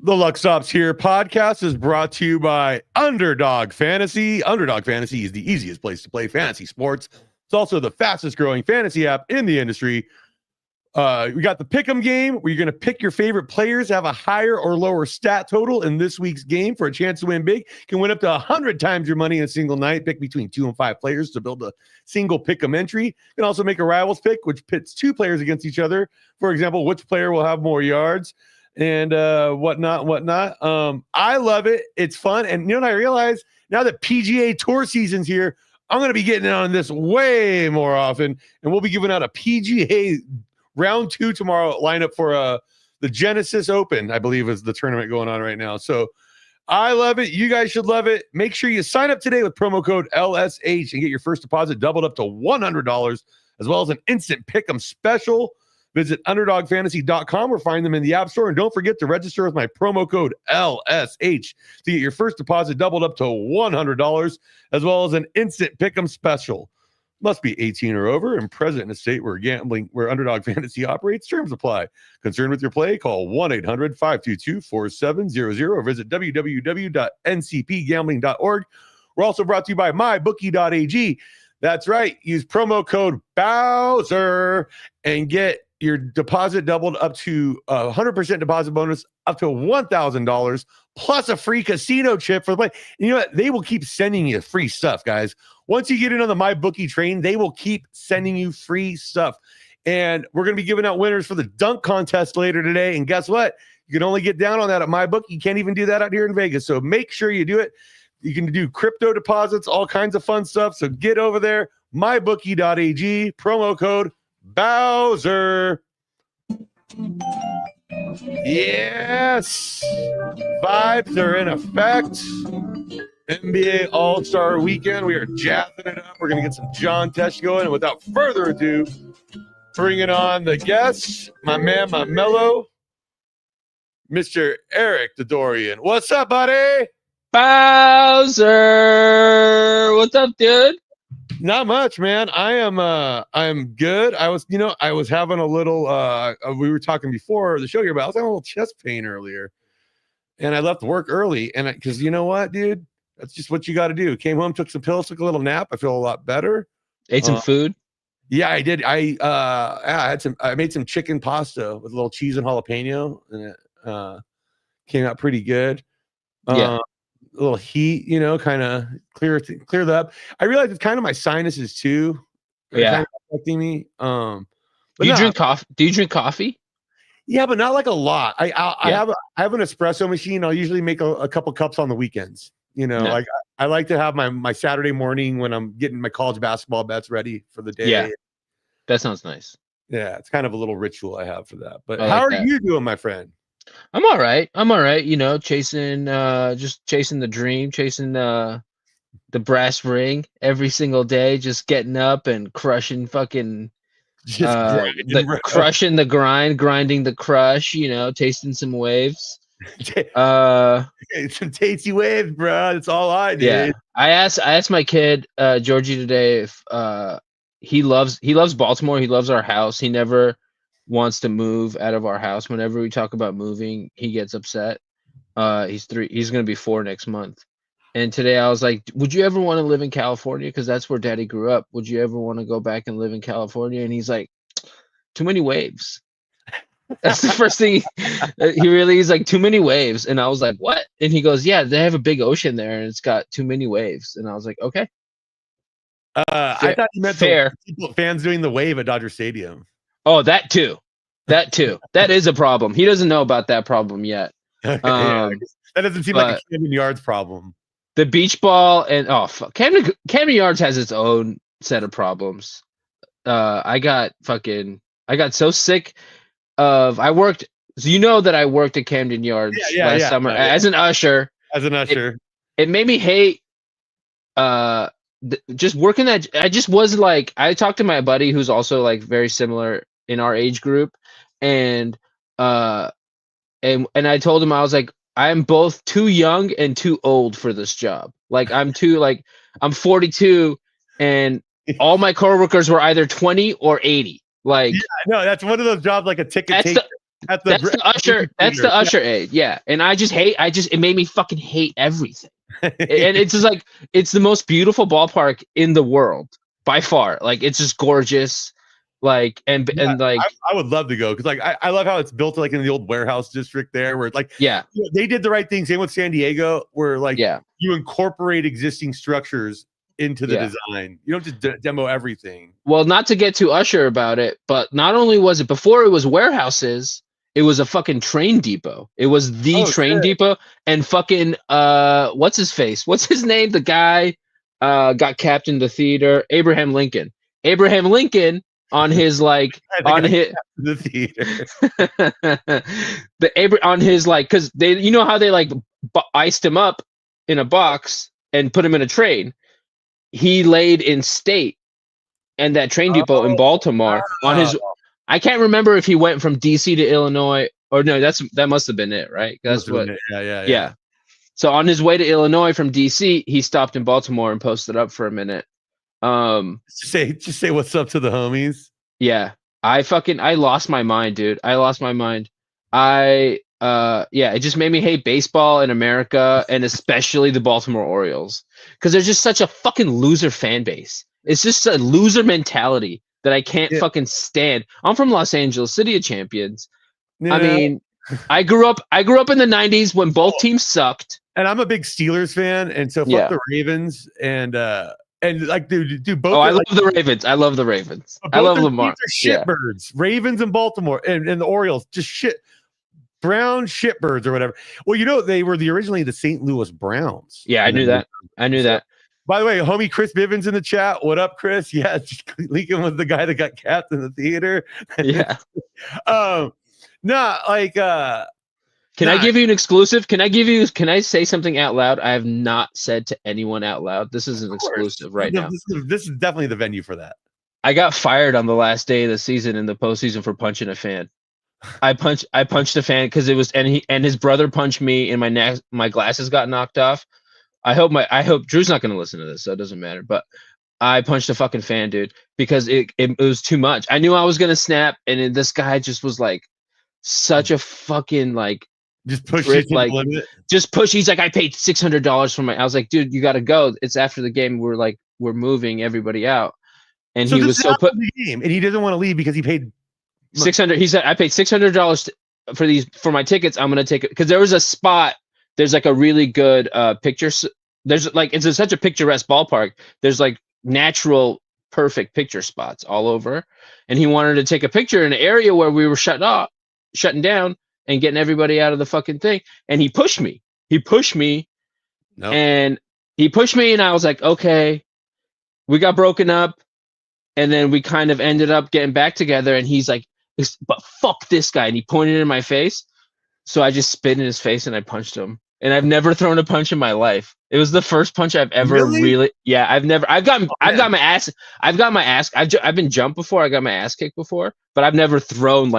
The Luck Stops Here podcast is brought to you by Underdog Fantasy. Underdog Fantasy is the easiest place to play fantasy sports. It's also the fastest growing fantasy app in the industry. We got the Pick'em game where you're going to pick your favorite players, have a higher or lower stat total in this week's game for a chance to win big. You can win up to 100 times your money in a single night. Pick between 2 and 5 players to build a single Pick'em entry. You can also make a rivals pick, which pits 2 players against each other. For example, which player will have more yards and whatnot. I love it. It's fun. And you know what I realize? Now that PGA Tour season's here, I'm going to be getting on this way more often. And we'll be giving out a PGA Round 2 tomorrow lineup for the Genesis Open, I believe is the tournament going on right now. So I love it. You guys should love it. Make sure you sign up today with promo code LSH and get your first deposit doubled up to $100, as well as an instant pick'em special. Visit UnderdogFantasy.com or find them in the App Store. And don't forget to register with my promo code LSH to get your first deposit doubled up to $100, as well as an instant pick'em special. Must be 18 or over and present in a state where Underdog Fantasy operates. Terms apply. Concerned with your play? Call 1-800-522-4700 or visit www.ncpgambling.org. We're also brought to you by mybookie.ag. That's right. Use promo code Bowser and get your deposit doubled up to 100% deposit bonus up to $1,000 plus a free casino chip for the play. And you know what? They will keep sending you free stuff, guys. Once you get in on the MyBookie train, they will keep sending you free stuff. And we're going to be giving out winners for the dunk contest later today. And guess what? You can only get down on that at MyBookie. You can't even do that out here in Vegas. So make sure you do it. You can do crypto deposits, all kinds of fun stuff. So get over there, mybookie.ag, promo code Bowser. Yes, vibes are in effect. NBA All-Star Weekend. We are jazzing it up. We're going to get some John Tesh going. And without further ado, bringing on the guest, my man, my mellow, Mr. Hrair Dadourian. What's up, buddy? Bowser, what's up, dude? Not much, man. I'm good. I was having a little, we were talking before the show here, but I was having a little chest pain earlier. And I left work early. And because you know what, dude? That's just what you got to do. Came home, took some pills, took a little nap. I feel a lot better. Ate some food? Yeah, I did. I made some chicken pasta with a little cheese and jalapeno, and it came out pretty good. Yeah. A little heat, kind of clear that up. I realized it's kind of my sinuses too. Yeah. Kind of affecting me. Do you drink coffee? Do you drink coffee? Yeah, but not like a lot. I Yeah. have an espresso machine. I'll usually make a couple cups on the weekends. Like I like to have my Saturday morning when I'm getting my college basketball bets ready for the day. Yeah. That sounds nice. Yeah, it's kind of a little ritual I have for that. But I how like are that. you doing, my friend? I'm all right. Chasing the dream, chasing the brass ring every single day, just getting up and crushing fucking crushing the grind, grinding the crush, tasting some waves. Some tasty waves, bro. That's all I did. Yeah. I asked my kid Georgie today if he loves Baltimore. He loves our house. He never wants to move out of our house. Whenever we talk about moving, he gets upset. He's 3. He's gonna be 4 next month. And today I was like, would you ever want to live in California? Because that's where Daddy grew up. Would you ever want to go back and live in California? And he's like, too many waves. That's the first thing he's like, too many waves. And I was like, what? And he goes, yeah, they have a big ocean there and it's got too many waves. And I was like, okay. I thought you meant fair. Fans doing the wave at Dodger Stadium. Oh, that too. That is a problem. He doesn't know about that problem yet. Yeah, that doesn't seem like a Camden Yards problem. The beach ball and Camden Yards has its own set of problems. I got so sick of I worked at Camden Yards last summer as an usher. It made me hate just working that. I just was like, I talked to my buddy who's also like very similar in our age group, and I told him, I was like, I'm both too young and too old for this job. Like I'm 42 and all my coworkers were either 20 or 80. Like, no, that's one of those jobs like a ticket taker. at That's the usher. That's the usher aid. Yeah, and it made me fucking hate everything. And it's just like it's the most beautiful ballpark in the world by far. Like it's just gorgeous. Like and like I would love to go because like I love how it's built like in the old warehouse district there where it's like they did the right thing. Same with San Diego where like you incorporate existing structures into the design. You don't just demo everything. Well, not to get too usher about it, but not only was it before it was warehouses, it was a fucking train depot. It was the train depot and fucking what's his face? What's his name? The guy got capped in the theater. Abraham Lincoln. Abraham Lincoln on his like on his the theater. On his like because they you know how they like iced him up in a box and put him in a train. He laid in state and that train depot in Baltimore on his. I can't remember if he went from DC to Illinois or no. That must have been it, right? That's what. Yeah. So on his way to Illinois from DC, he stopped in Baltimore and posted up for a minute. Just say what's up to the homies. Yeah, I lost my mind, dude. I lost my mind. It just made me hate baseball in America and especially the Baltimore Orioles because they're just such a fucking loser fan base. It's just a loser mentality that I can't fucking stand. I'm from Los Angeles, City of Champions. Yeah. I mean, I grew up in the 90s when both teams sucked. And I'm a big Steelers fan, and so fuck the Ravens and like dude both. Oh, I love the Ravens. I love the Ravens. I love Lamar. Shitbirds. Ravens and Baltimore and the Orioles just shit. Brown shitbirds or whatever. Well, you know, they were originally the St. Louis Browns. Yeah, I knew that. By the way, homie Chris Bivens in the chat. What up, Chris? Yeah, Lincoln was the guy that got capped in the theater. Yeah. Can I give you an exclusive? Can I say something out loud? I have not said to anyone out loud. This is an exclusive right now. This is definitely the venue for that. I got fired on the last day of the season in the postseason for punching a fan. I punched a fan because it was and his brother punched me and my glasses got knocked off. I hope Drew's not gonna listen to this, so it doesn't matter. But I punched a fucking fan, dude, because it was too much. I knew I was gonna snap, and this guy just was like such a fucking like just push just push. He's like, I paid $600 for my. I was like, dude, you gotta go. It's after the game. We're moving everybody out, and so he was so put. The game, and he doesn't want to leave because he paid. 600. He said, I paid $600 for my tickets. I'm gonna take it because there was a spot. There's like a really good picture. There's like it's such a picturesque ballpark. There's like natural, perfect picture spots all over, and he wanted to take a picture in an area where we were shutting down, and getting everybody out of the fucking thing. And he pushed me. And I was like, okay. We got broken up, and then we kind of ended up getting back together. And he's like, but fuck this guy. And he pointed in my face. So I just spit in his face and I punched him. And I've never thrown a punch in my life. It was the first punch I've ever really I've been jumped before. I got my ass kicked before, but I've never thrown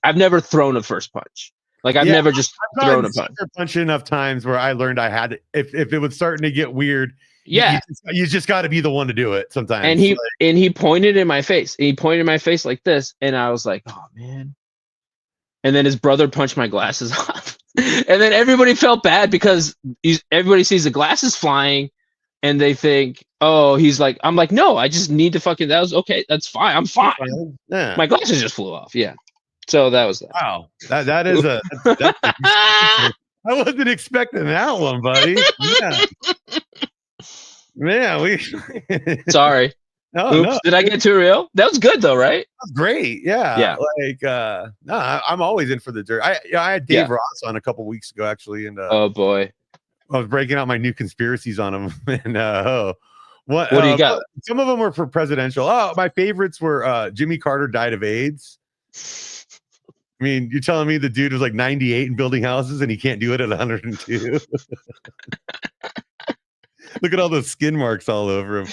I've never thrown a first punch. Like I've never just thrown a punch. Punch enough times where I learned I had if it was starting to get weird. Yeah, you just got to be the one to do it sometimes. And he pointed in my face. He pointed in my face like this, and I was like, "Oh man!" And then his brother punched my glasses off, and then everybody felt bad because everybody sees the glasses flying, and they think, "Oh, he's like." I'm like, "No, I just need to fucking." That was okay. That's fine. I'm fine. Yeah. My glasses just flew off. Yeah. So that was that. Wow, that is I wasn't expecting that one, buddy. Yeah. Man, sorry. No, Oops, no. Did I get too real? That was good though, right? That's great. Yeah. Yeah. Like I'm always in for the dirt. I had Dave Ross on a couple weeks ago actually, and oh boy. I was breaking out my new conspiracies on him. And what do you got? Some of them were for presidential. Oh, my favorites were Jimmy Carter died of AIDS. I mean, you're telling me the dude was like 98 and building houses and he can't do it at 102? Look at all those skin marks all over him.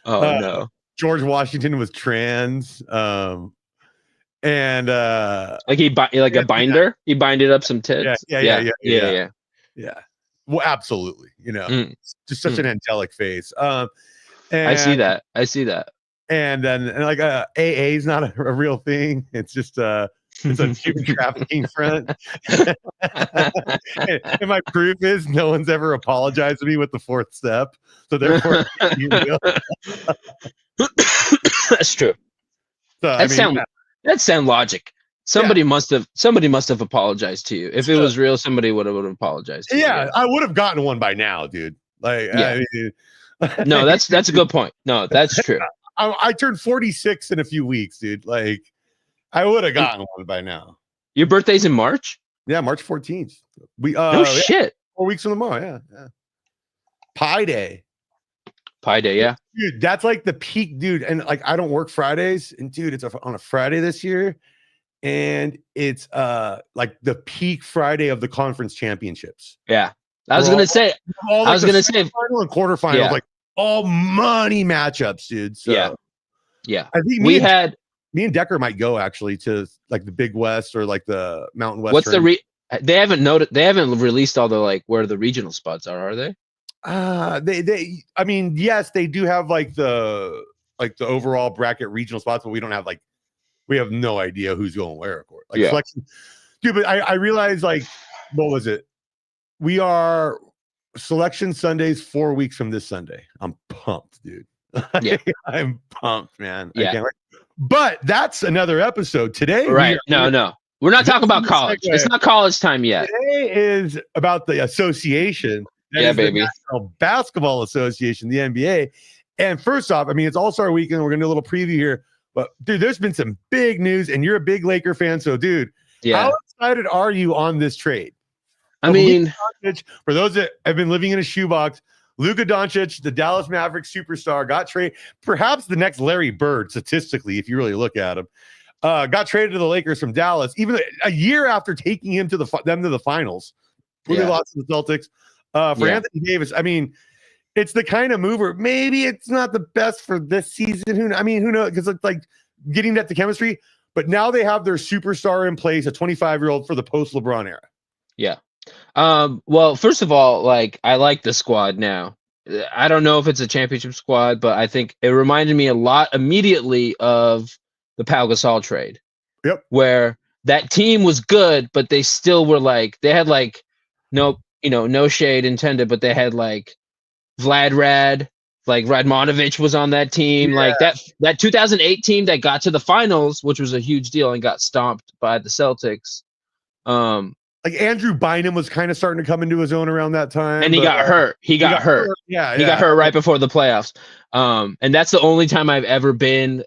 Oh no. George Washington was trans. And like a binder? He binded up some tits. Yeah. Well, absolutely. You know, just such an angelic face. And I see that. And then like AA is not a real thing. It's just It's a human trafficking front. And my proof is no one's ever apologized to me with the fourth step. So therefore, That's true. so, That's sound logic. Somebody must have apologized to you. If it was real, somebody would have apologized to you. Yeah, I would have gotten one by now, dude. Like, I mean, no, that's a good point. No, that's true. I turned 46 in a few weeks, dude. Like, I would have gotten one by now. Your birthday's in March? Yeah, March 14th. No shit. 4 weeks from tomorrow. Yeah. Pi Day. Yeah. Dude, that's like the peak, dude. And like, I don't work Fridays, and dude, it's on a Friday this year, and it's like the peak Friday of the conference championships. Yeah, I was gonna say final and quarterfinals, like all money matchups, dude. So yeah. I think me and Decker might go actually to like the Big West or like the Mountain West. What's they haven't released all the like where the regional spots are they? I mean, yes, they do have like the overall bracket regional spots, but we don't have we have no idea who's going where, of course. Like selection, dude. But I realized, like, what was it? We are selection Sundays 4 weeks from this Sunday. I'm pumped, dude. Yeah. I'm pumped, man. Yeah. I can't wait. But that's another episode today. Right? No. We're not talking about college. It's not college time yet. Today is about the association. Yeah, baby. The National Basketball Association, the NBA. And first off, I mean, it's All-Star Weekend. We're going to do a little preview here. But, dude, there's been some big news, and you're a big Laker fan. So, dude, how excited are you on this trade? I mean, for those that have been living in a shoebox, Luka Doncic, the Dallas Mavericks superstar, got traded. Perhaps the next Larry Bird, statistically, if you really look at him, got traded to the Lakers from Dallas, even a year after taking him to them to the finals. They lost to the Celtics. For Anthony Davis, I mean, it's the kind of move where maybe it's not the best for this season. Who knows? Because it's like getting at the chemistry. But now they have their superstar in place, a 25-year-old for the post-LeBron era. Yeah. Well, first of all, like, I like the squad now. I don't know if it's a championship squad, but I think it reminded me a lot immediately of the Pau Gasol trade. Yep. Where that team was good, but they still were like, they had like, no shade intended, but they had like Vlad, like Radmanovic was on that team. Like that 2008 team that got to the finals, which was a huge deal and got stomped by the Celtics. Like Andrew Bynum was kind of starting to come into his own around that time. And he got hurt. He got hurt. Yeah. He got hurt right before the playoffs. And that's the only time I've ever been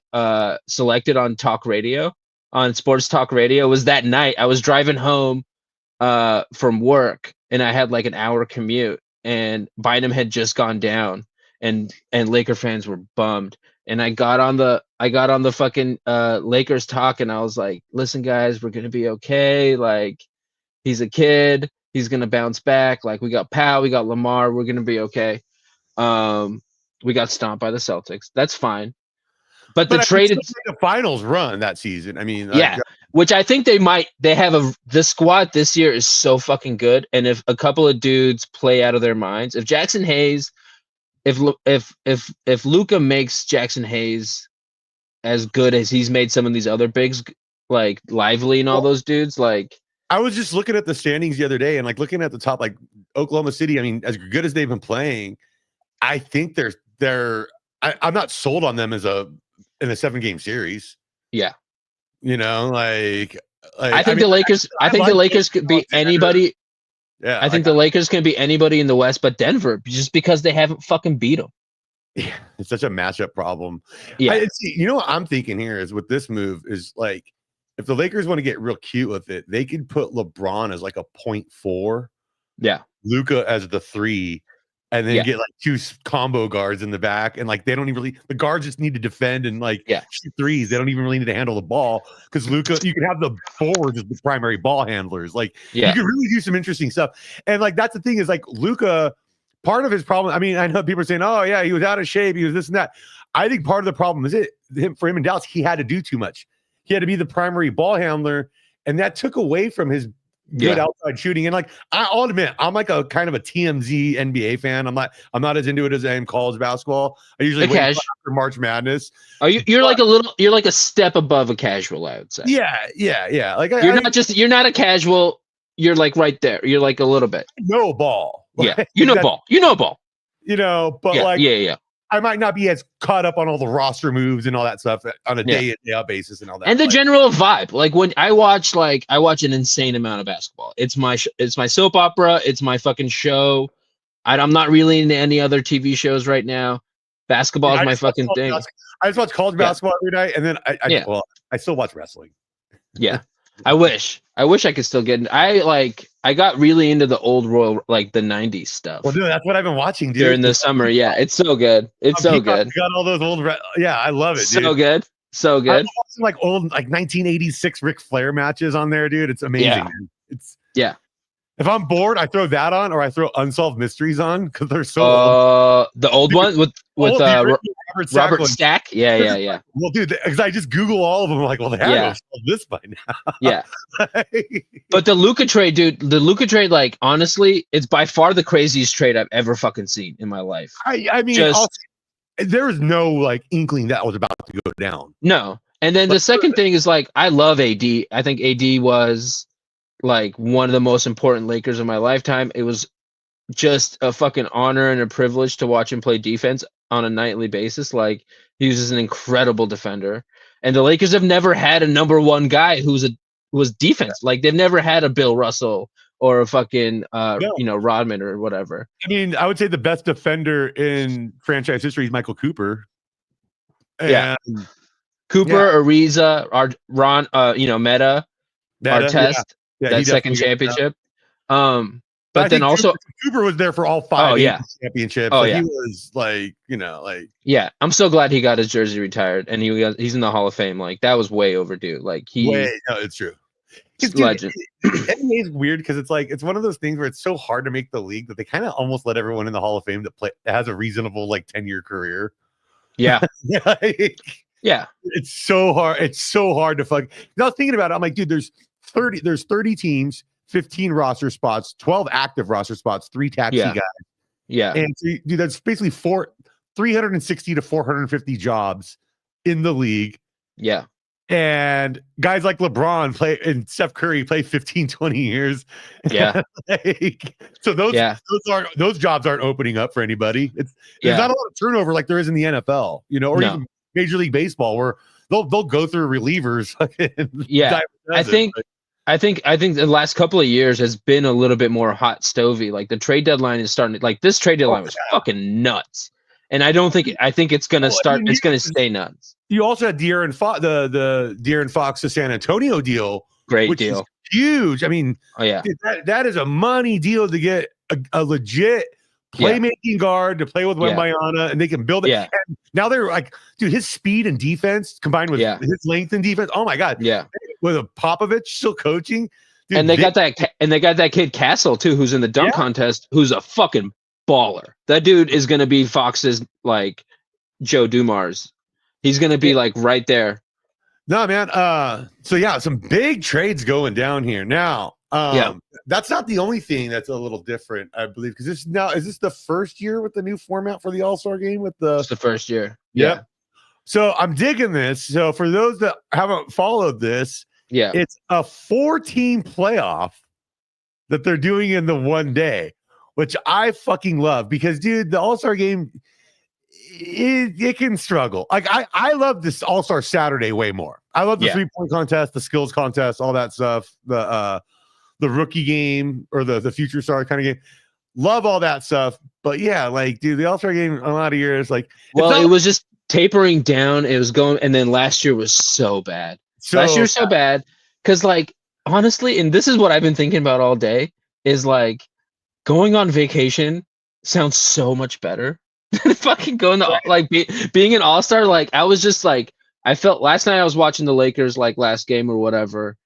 selected on talk radio, on sports talk radio, was that night. I was driving home from work, and I had like an hour commute, and Bynum had just gone down, and Laker fans were bummed. And I got on the fucking Lakers talk, and I was like, listen, guys, we're gonna be okay. Like, he's a kid. He's going to bounce back. Like, we got Pau, we got Lamar. We're going to be okay. We got stomped by the Celtics. That's fine. But the traded the finals run that season. I mean, which I think they have the squad this year is so fucking good. And if a couple of dudes play out of their minds, if Jackson Hayes, if Luka makes Jackson Hayes as good as he's made some of these other bigs, like Lively and all those dudes, like, I was just looking at the standings the other day, and like looking at the top, like Oklahoma City. I mean, as good as they've been playing, I think I'm not sold on them in a 7-game series. Yeah, like I think the Lakers. I think the Lakers could be anybody. Yeah, I think the Lakers can be anybody in the West, but Denver, just because they haven't fucking beat them. Yeah, it's such a matchup problem. Yeah, what I'm thinking here is with this move is like, if the Lakers want to get real cute with it, they could put LeBron as like a 0.4. Yeah. Luka as the 3, and then get like 2 combo guards in the back. And like, they don't even the guards just need to defend and like shoot threes. They don't even really need to handle the ball, because Luka, you can have the forwards as the primary ball handlers. Like, you can really do some interesting stuff. And like, that's the thing is like Luka, part of his problem. I mean, I know people are saying, oh yeah, he was out of shape. He was this and that. I think part of the problem is for him in Dallas, he had to do too much. He had to be the primary ball handler, and that took away from his good Yeah. outside shooting. And like I'll admit, I'm like a kind of a TMZ NBA fan. I'm not as into it as I am college basketball. I usually wait until after March Madness. Oh, you're like a step above a casual, I would say. Yeah. Like You're not a casual. You're like right there. You're like a little bit. No ball. Yeah. You know ball. You know ball. You know, but yeah. I might not be as caught up on all the roster moves and all that stuff on a day out basis and all that. And the general vibe, like when I watch an insane amount of basketball. It's my soap opera. It's my fucking show. I'm not really into any other TV shows right now. Basketball is my fucking thing. I just watch college basketball every night, and then I still watch wrestling. Yeah. I wish I could still get in. I got really into the old Royal, like the 90s stuff. Well, dude, that's what I've been watching, dude. During the summer. Yeah, it's so good. It's so good. Got all those old I love it, dude. So good. So good. I'm watching like old 1986 Ric Flair matches on there, dude. It's amazing. Yeah. Man. It's If I'm bored, I throw that on or I throw Unsolved Mysteries on because they're so old. The old one with Robert Stack. Yeah. Well, dude, because I just Google all of them. I'm like, well, they have solved this by now. Yeah. But the Luka trade, dude, like, honestly, it's by far the craziest trade I've ever fucking seen in my life. I mean, there was no like inkling that was about to go down. No. And then the second thing is like, I love AD. I think AD was like one of the most important Lakers of my lifetime. It was just a fucking honor and a privilege to watch him play defense on a nightly basis. Like, he was just an incredible defender. And the Lakers have never had a number one guy who was defense. Like, they've never had a Bill Russell or a fucking Rodman or whatever. I mean, I would say the best defender in franchise history is Michael Cooper. And Cooper, Ariza, Ron, Meta, Artest. That second championship. But then also Cooper was there for all 5 championships. Oh, he was like, I'm so glad he got his jersey retired and he's in the Hall of Fame. Like, that was way overdue. Like, no, it's true. Legend. NBA is weird because it's like, it's one of those things where it's so hard to make the league that they kind of almost let everyone in the Hall of Fame that has a reasonable like 10-year career. Yeah. Yeah. It's so hard. It's so hard to fuck. I was thinking about it. I'm like, dude, there's 30 teams, 15 roster spots, 12 active roster spots, 3 taxi guys. Yeah. And so, dude, that's basically 360 to 450 jobs in the league. Yeah. And guys like LeBron and Steph Curry play 15, 20 years. Yeah. So those jobs aren't opening up for anybody. There's not a lot of turnover like there is in the NFL, or even Major League Baseball, where they'll go through relievers. I think the last couple of years has been a little bit more hot stovey. Like, the trade deadline is starting. Like, this trade deadline was fucking nuts, and I think it's gonna start. It's gonna stay nuts. You also had De'Aaron Fox, the De'Aaron Fox to San Antonio deal. Great deal, huge. I mean, dude, that is a money deal to get a legit playmaking guard to play with Wembanyama, and they can build it. Yeah. And now they're like, dude, his speed and defense combined with his length and defense. Oh my god. Yeah. With a Popovich still coaching. Dude, and they got that kid Castle too, who's in the dunk contest, who's a fucking baller. That dude is gonna be Fox's like Joe Dumars. He's gonna be like right there. No, man. So some big trades going down here now. That's not the only thing that's a little different, I believe, because is this the first year with the new format for the All-Star game? It's the first year. Yeah. So I'm digging this. So for those that haven't followed this, it's a 4-team playoff that they're doing in the one day, which I fucking love because, dude, the All-Star game, it can struggle. Like, I love this All-Star Saturday way more. I love the 3-point contest, the skills contest, all that stuff, the rookie game or the future star kind of game. Love all that stuff. But dude, the All-Star game a lot of years, like, it was just tapering down. It was going, and then last year was so bad. Last year was so bad because, like, honestly, and this is what I've been thinking about all day, is like going on vacation sounds so much better than fucking going to being an All-Star. Like, I was just like, I felt last night I was watching the Lakers like last game or whatever.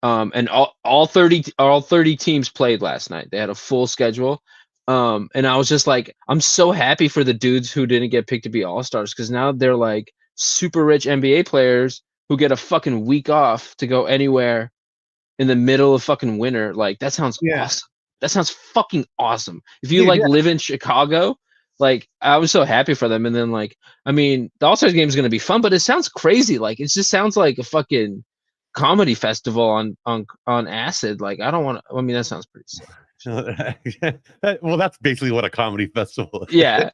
And all 30 teams played last night. They had a full schedule. And I was just like, I'm so happy for the dudes who didn't get picked to be All-Stars, because now they're like super rich NBA players who get a fucking week off to go anywhere in the middle of fucking winter. Like that sounds awesome. That sounds fucking awesome. If you like live in Chicago, like I was so happy for them. And then like, I mean, the All-Stars game is gonna be fun, but it sounds crazy. Like it just sounds like a fucking comedy festival on acid. Like I don't want to. I mean, that sounds pretty sick. Well, that's basically what a comedy festival is. Yeah.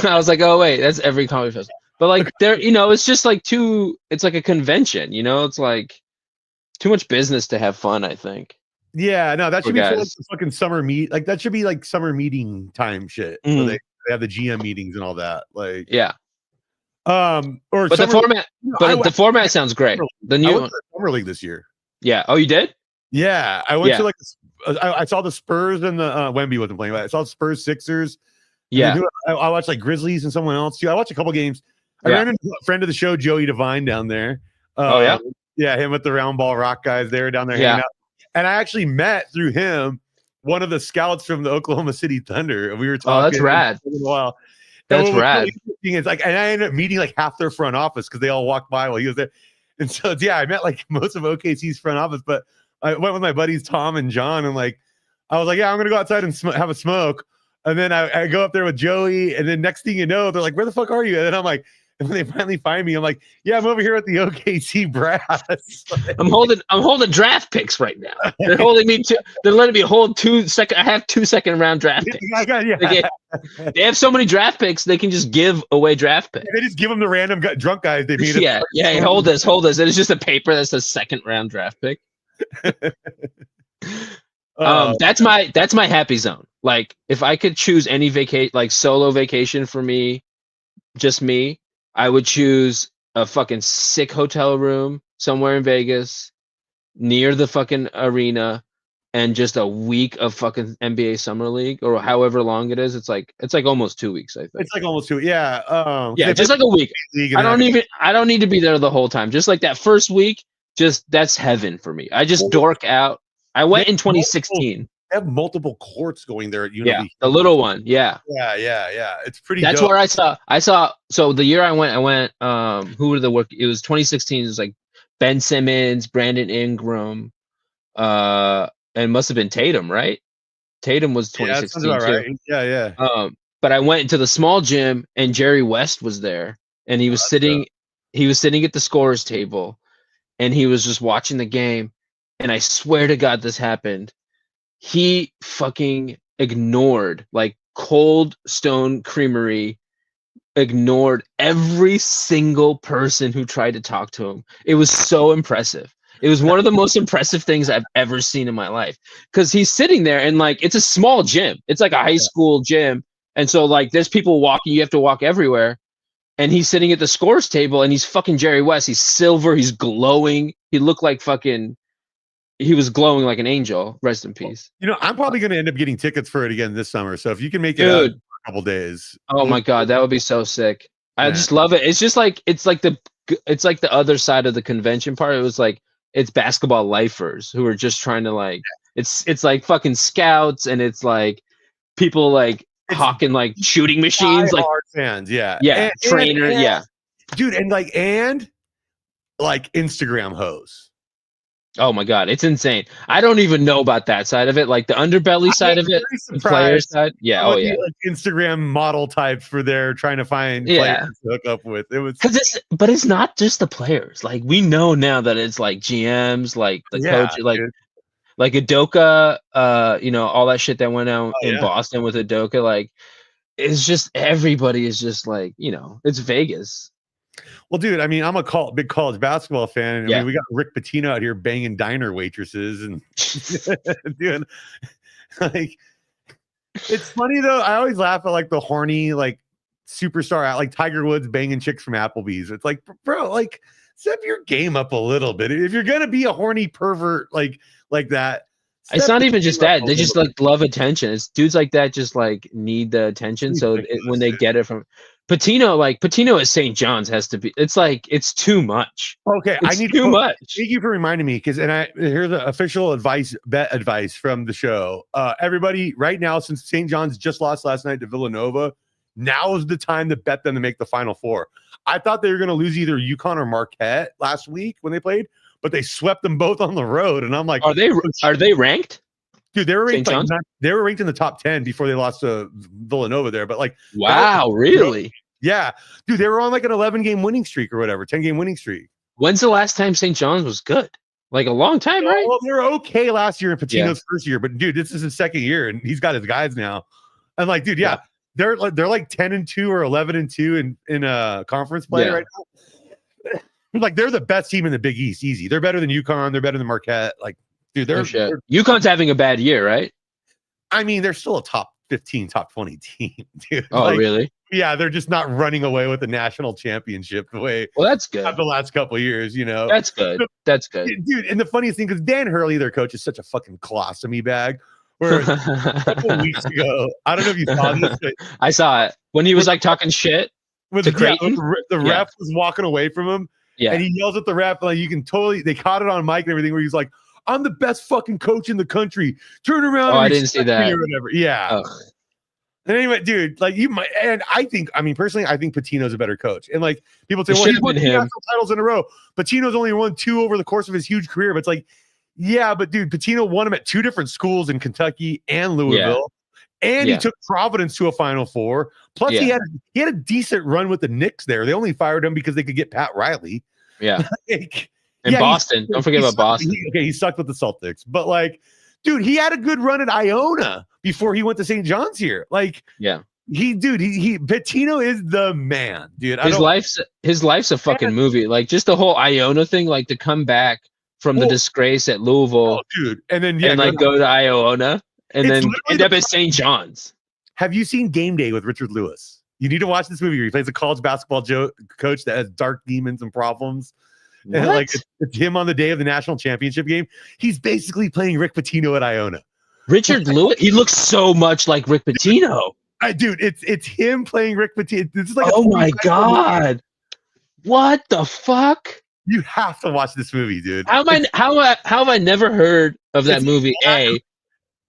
I was like, oh wait, that's every comedy festival. But like there, you know, it's just like it's like a convention, you know, it's like too much business to have fun, I think. Yeah, no, that should be for like guys. the fucking summer meet. Like that should be like summer meeting time shit. Where they have the GM meetings and all that. Like yeah. Or but the format, the format sounds great. The new one. Summer League this year. Yeah. Oh, you did? Yeah, I went to like I saw the Spurs and the Wemby wasn't playing, but I saw the Spurs Sixers. Yeah, I watched like Grizzlies and someone else too. I watched a couple games. I ran into a friend of the show, Joey Devine, down there. Oh yeah, yeah, him with the Round Ball Rock guys. They were down there hanging out, and I actually met through him one of the scouts from the Oklahoma City Thunder, and we were talking. Oh, that's rad. For a while. That's rad. It's like, and I ended up meeting like half their front office because they all walked by while he was there. And so yeah, I met like most of OKC's front office, but I went with my buddies Tom and John, and like I was like, yeah, I'm gonna go outside and have a smoke. And then I go up there with Joey, and then next thing you know, they're like, where the fuck are you? And then I'm like, and when they finally find me, I'm like, yeah, I'm over here at the OKC brass. I'm holding draft picks right now. They're holding me they're letting me hold 2 second. I have 2 second round draft picks. They have so many draft picks, they can just give away draft picks. They just give them the random drunk guys they meet. Yeah. Hold this. And it's just a paper that says second round draft pick. That's my happy zone. Like if I could choose any solo vacation for me, just me, I would choose a fucking sick hotel room somewhere in Vegas near the fucking arena and just a week of fucking NBA Summer League or however long it is. It's like almost 2 weeks, I think. It's like almost 2. Yeah. Yeah, just like a week. I don't need to be there the whole time. Just like that first week, that's heaven for me. I just dork out. I went in 2016. They have multiple courts going there at UNLV. Yeah, the little one. Yeah. It's pretty. That's dope. where I saw. So the year I went. Who were the work? It was 2016. It was like Ben Simmons, Brandon Ingram, and must have been Tatum, right? Tatum was 2016 yeah, too. Right. Yeah. But I went into the small gym and Jerry West was there, and he was sitting. He was sitting at the scorer's table, and he was just watching the game. And I swear to God, this happened. He fucking ignored, like Cold Stone Creamery, ignored every single person who tried to talk to him. It was so impressive. It was one of the most impressive things I've ever seen in my life. Because he's sitting there and like it's a small gym. It's like a high school gym. And so like there's people walking, you have to walk everywhere. And he's sitting at the scores table and he's fucking Jerry West. He's silver, he's glowing. He looked like he was glowing like an angel. Rest in peace. You know, I'm probably going to end up getting tickets for it again this summer. So if you can make it out in a couple days. Oh my God, that would be so sick. I just love it. It's just like it's like the other side of the convention part. It was like it's basketball lifers who are just trying to like it's like fucking scouts and it's like people like hawking like shooting machines like fans, and trainer, dude, and like Instagram hoes. Oh my God, it's insane. I don't even know about that side of it, like the underbelly side of it, the player side. Yeah, like Instagram model types for there trying to find players to hook up with. It was but it's not just the players. Like we know now that it's like GMs, like the coach, like Udoka, all that shit that went out in Boston with Udoka. Like it's just everybody is just like it's Vegas. Well, dude, I mean, I'm a big college basketball fan, and I mean, we got Rick Pitino out here banging diner waitresses and doing like. It's funny though. I always laugh at like the horny like superstar like Tiger Woods banging chicks from Applebee's. It's like, bro, like step your game up a little bit. If you're gonna be a horny pervert like that. It's not even just that. They just like love attention. It's dudes like that just like need the attention. So when they get it from Patino at St. John's has to be. It's like it's too much. Okay, I need too much. Thank you for reminding me here's the official bet advice from the show. Everybody, right now, since St. John's just lost last night to Villanova, now is the time to bet them to make the Final Four. I thought they were going to lose either UConn or Marquette last week when they played. but they swept them both on the road. And I'm like, Are they ranked? dude, they were ranked St. John's? they were ranked in the top 10 before they lost to Villanova there. But like, wow, really? Yeah, dude, they were on like an 11-game winning streak or whatever, 10-game winning streak. When's the last time St. John's was good? Like a long time, right? Well, they were okay last year in Patino's first year, but dude, this is his second year, and he's got his guys now. And like, dude, they're like 10-2 or 11-2 in conference play right now. Like, they're the best team in the Big East, easy. They're better than UConn. They're better than Marquette. Like, dude, they're UConn's having a bad year, right? I mean, they're still a top 15, top 20 team, dude. Oh, like, really? Yeah, they're just not running away with the national championship the way. Well, that's good. The last couple of years, you know. That's good. That's good, dude. And the funniest thing, because Dan Hurley, their coach, is such a fucking colostomy bag. Where a couple of weeks ago, I don't know if you saw this. But I saw it when he was like talking shit to Creighton. The ref was walking away from him, and he yells at the ref, like, you can totally. They caught it on mic and everything, where he's like, "I'm the best fucking coach in the country. Turn around." Oh, I didn't see that. Or whatever. Yeah. Ugh. And anyway, dude, like, you might, and I mean, personally, I think Pitino's a better coach. And like, people say, well, he won 2 national titles in a row. Pitino's only won 2 over the course of his huge career. But it's like, yeah, but dude, Pitino won them at 2 different schools in Kentucky and Louisville. And he took Providence to a Final Four. Plus, he had a decent run with the Knicks there. They only fired him because they could get Pat Riley. Yeah. Boston. Don't forget about Boston. He sucked with the Celtics. But like, dude, he had a good run at Iona before he went to St. John's here. Like, Pitino is the man, dude. His life's a fucking movie. Like, just the whole Iona thing, like, to come back from the disgrace at Louisville, dude, and then go to Iona and then end up at St. John's. Have you seen Game Day with Richard Lewis? You need to watch this movie. He plays a college basketball coach that has dark demons and problems. What? And like, it's him on the day of the national championship game. He's basically playing Rick Pitino at Iona. Richard Lewis, he looks so much like Rick Pitino. Dude, it's him playing Rick Pitino. This is like, oh my god, what the fuck? You have to watch this movie, dude. How have I never heard of that movie?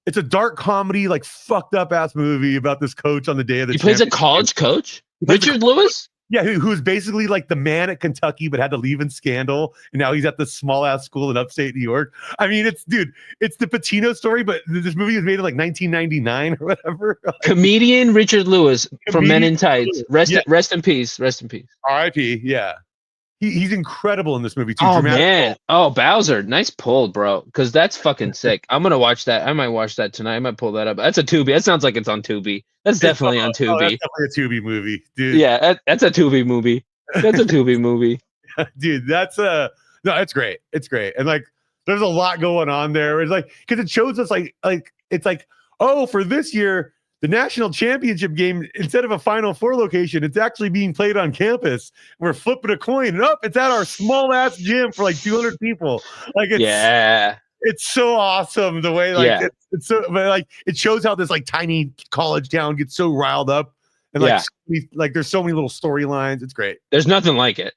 It's a dark comedy, like, fucked up ass movie about this coach on the day of the. He plays a college coach, Richard Lewis. Yeah, who's basically like the man at Kentucky, but had to leave in scandal, and now he's at this small ass school in upstate New York. I mean, it's the Pitino story, but this movie was made in like 1999 or whatever. Comedian Richard Lewis from Men in Tights. Rest in peace. Rest in peace. R.I.P. Yeah, he's incredible in this movie too. Oh man, Bowser, nice pull, bro. Because that's fucking sick. I'm gonna watch that. I might watch that tonight. I might pull that up. That's a Tubi. That sounds like it's on Tubi. That's definitely on Tubi. That's definitely a Tubi movie, dude. Yeah, that's a Tubi movie. That's a Tubi movie. Dude, no, it's great. It's great. And like, there's a lot going on there. It's like, because it shows us like it's like, oh, for this year, the national championship game, instead of a Final Four location, it's actually being played on campus. We're flipping a coin, and it's at our small ass gym for like 200 people. Like, it's so awesome the way it's so, but like, it shows how this like tiny college town gets so riled up, and like there's so many little storylines. It's great. There's nothing like it.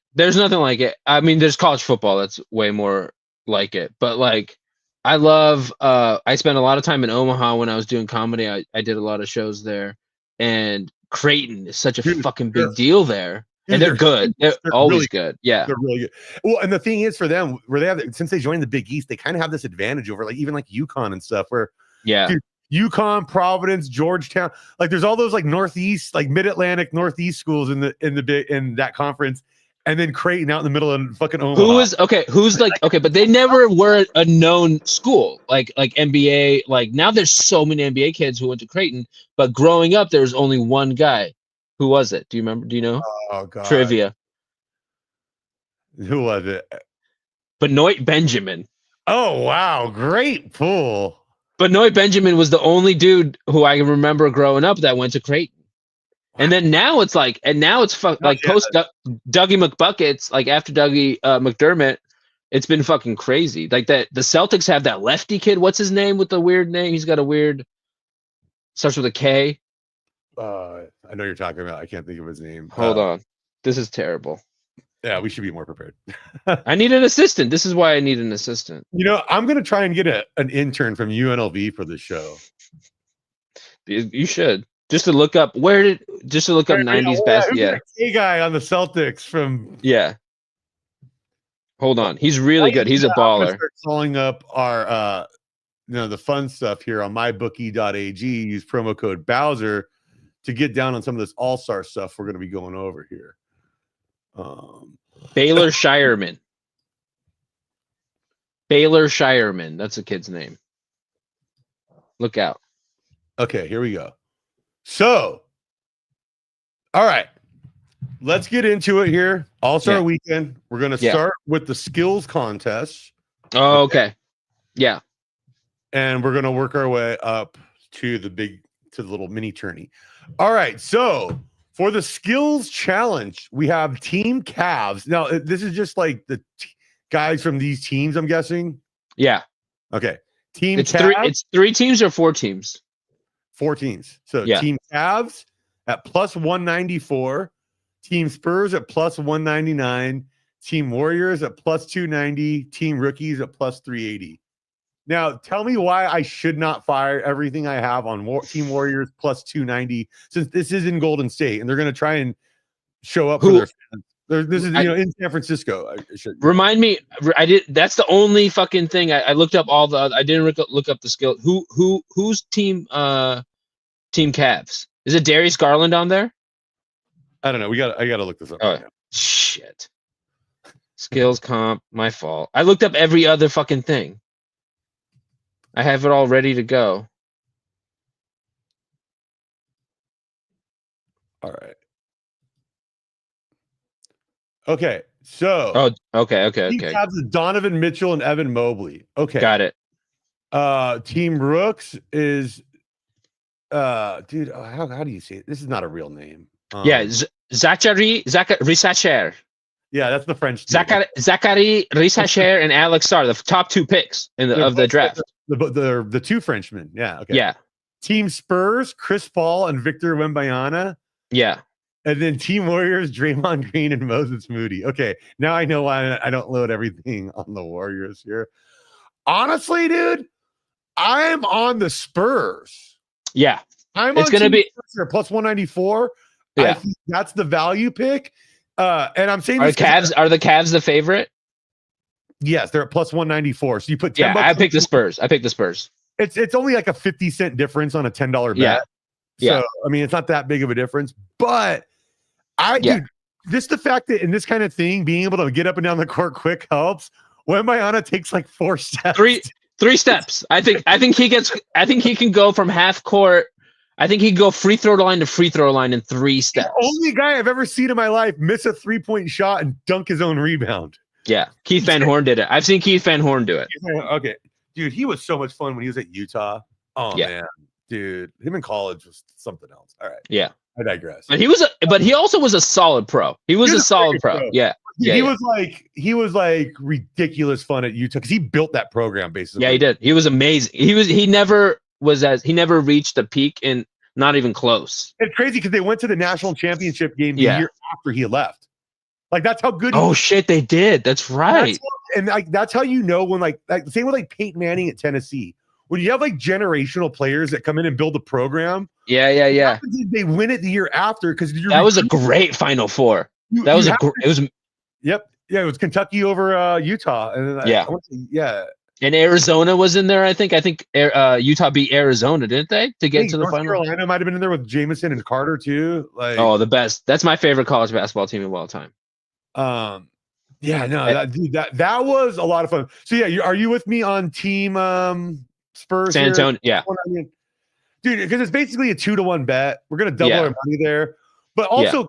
I mean, there's college football that's way more like it, but like, I love I spent a lot of time in Omaha when I was doing comedy. I did a lot of shows there, and Creighton is such a fucking big deal there. And they're good. They're always really good. Yeah. They're really good. Well, and the thing is, for them, where they have, since they joined the Big East, they kind of have this advantage over like even like UConn and stuff, where dude, UConn, Providence, Georgetown, like there's all those like Northeast, like Mid-Atlantic Northeast schools in that conference. And then Creighton out in the middle of fucking Omaha. Who's like, but they never were a known school, like NBA. Like, now there's so many NBA kids who went to Creighton, but growing up, there was only one guy. Who was it? Do you remember? Do you know? Oh god. Trivia. Who was it? Benoit Benjamin. Oh wow, great pull. Benoit Benjamin was the only dude who I remember growing up that went to Creighton. And then now it's like, post Dougie McBuckets, like after Dougie McDermott, it's been fucking crazy. Like that, the Celtics have that lefty kid. What's his name with the weird name? He's got a weird, starts with a K. I know you're talking about. I can't think of his name. Hold on, this is terrible. Yeah, we should be more prepared. I need an assistant. This is why I need an assistant. You know, I'm gonna try and get an intern from UNLV for this show. You should. Just to look up 90s best. Yeah. Hey, guy on the Celtics from. Yeah. Hold on. He's really good. He's a I'm gonna baller. start calling up our the fun stuff here on mybookie.ag. Use promo code Bowser to get down on some of this all-star stuff we're going to be going over here. Baylor Shireman. Baylor Shireman. That's a kid's name. Look out. Okay, here we go. So, all right. Let's get into it here. All-Star Weekend. We're going to start with the skills contest. Oh, okay. Yeah. And we're going to work our way up to the little mini tourney. All right. So, for the skills challenge, we have Team Cavs. Now, this is just like the guys from these teams, I'm guessing. Yeah. Okay. Team it's Cavs. It's 3 teams or 4 teams? 4 teams. So, Team Cavs at plus 194. Team Spurs at plus 199. Team Warriors at plus 290. Team Rookies at plus 380. Now, tell me why I should not fire everything I have on Team Warriors plus 290, since this is in Golden State and they're going to try and show up for their fans. This is in San Francisco. Remind me, I did. That's the only fucking thing I looked up. All the I didn't look up the skill. Who's team Cavs? Is it Darius Garland on there? I don't know. I gotta look this up. Oh, right now. Shit. Skills comp, my fault. I looked up every other fucking thing. I have it all ready to go. All right. Okay. So. Oh, okay. Team Cavs is Donovan Mitchell and Evan Mobley. Okay. Got it. Team Rooks is dude, how do you say it? This is not a real name. Zachary Rissacher. Yeah, that's the French name. Zachary Rissacher and Alex Sarr, the top 2 picks of the draft. The 2 Frenchmen. Yeah. Okay. Yeah. Team Spurs, Chris Paul and Victor Wembanyama. Yeah. And then Team Warriors, Draymond Green and Moses Moody. Okay. Now I know why I don't load everything on the Warriors here. Honestly, dude, I'm on the Spurs. Yeah. It's going to be plus 194. Yeah. I think that's the value pick. And I'm saying are the Cavs the favorite? Yes, they're at plus 194. So you put 10 bucks. I picked the Spurs. It's only like a 50-cent difference on a $10 bet. So I mean, it's not that big of a difference. But dude, just the fact that in this kind of thing, being able to get up and down the court quick helps. Wembanyama takes like 4 steps. Three steps. I think he can go from half court. I think he can go free throw line to free throw line in 3 steps. The only guy I've ever seen in my life miss a 3-point shot and dunk his own rebound. Yeah, Keith Van Horn did it. I've seen Keith Van Horn do it. Okay, dude, he was so much fun when he was at Utah. Oh man, dude, him in college was something else. All right, yeah, I digress. But he also was a solid pro. He was a solid pro. Yeah. He was like ridiculous fun at Utah because he built that program basically. Yeah, he did. He was amazing. He never reached the peak, and not even close. It's crazy because they went to the national championship game the year after he left. Like that's how good. Shit, they did. That's right. That's how you know when like same with like Peyton Manning at Tennessee. When you have like generational players that come in and build a program. Yeah. They win it the year after because that was a great Final Four. Yep. Yeah, it was Kentucky over Utah, and And Arizona was in there. I think Utah beat Arizona, didn't they, to get to the final? Carolina might have been in there with Jameson and Carter too. Like, the best. That's my favorite college basketball team of all time. That was a lot of fun. So yeah, are you with me on Team Spurs? San Antonio, yeah, dude, because it's basically a 2-to-1 bet. We're gonna double our money there. But also,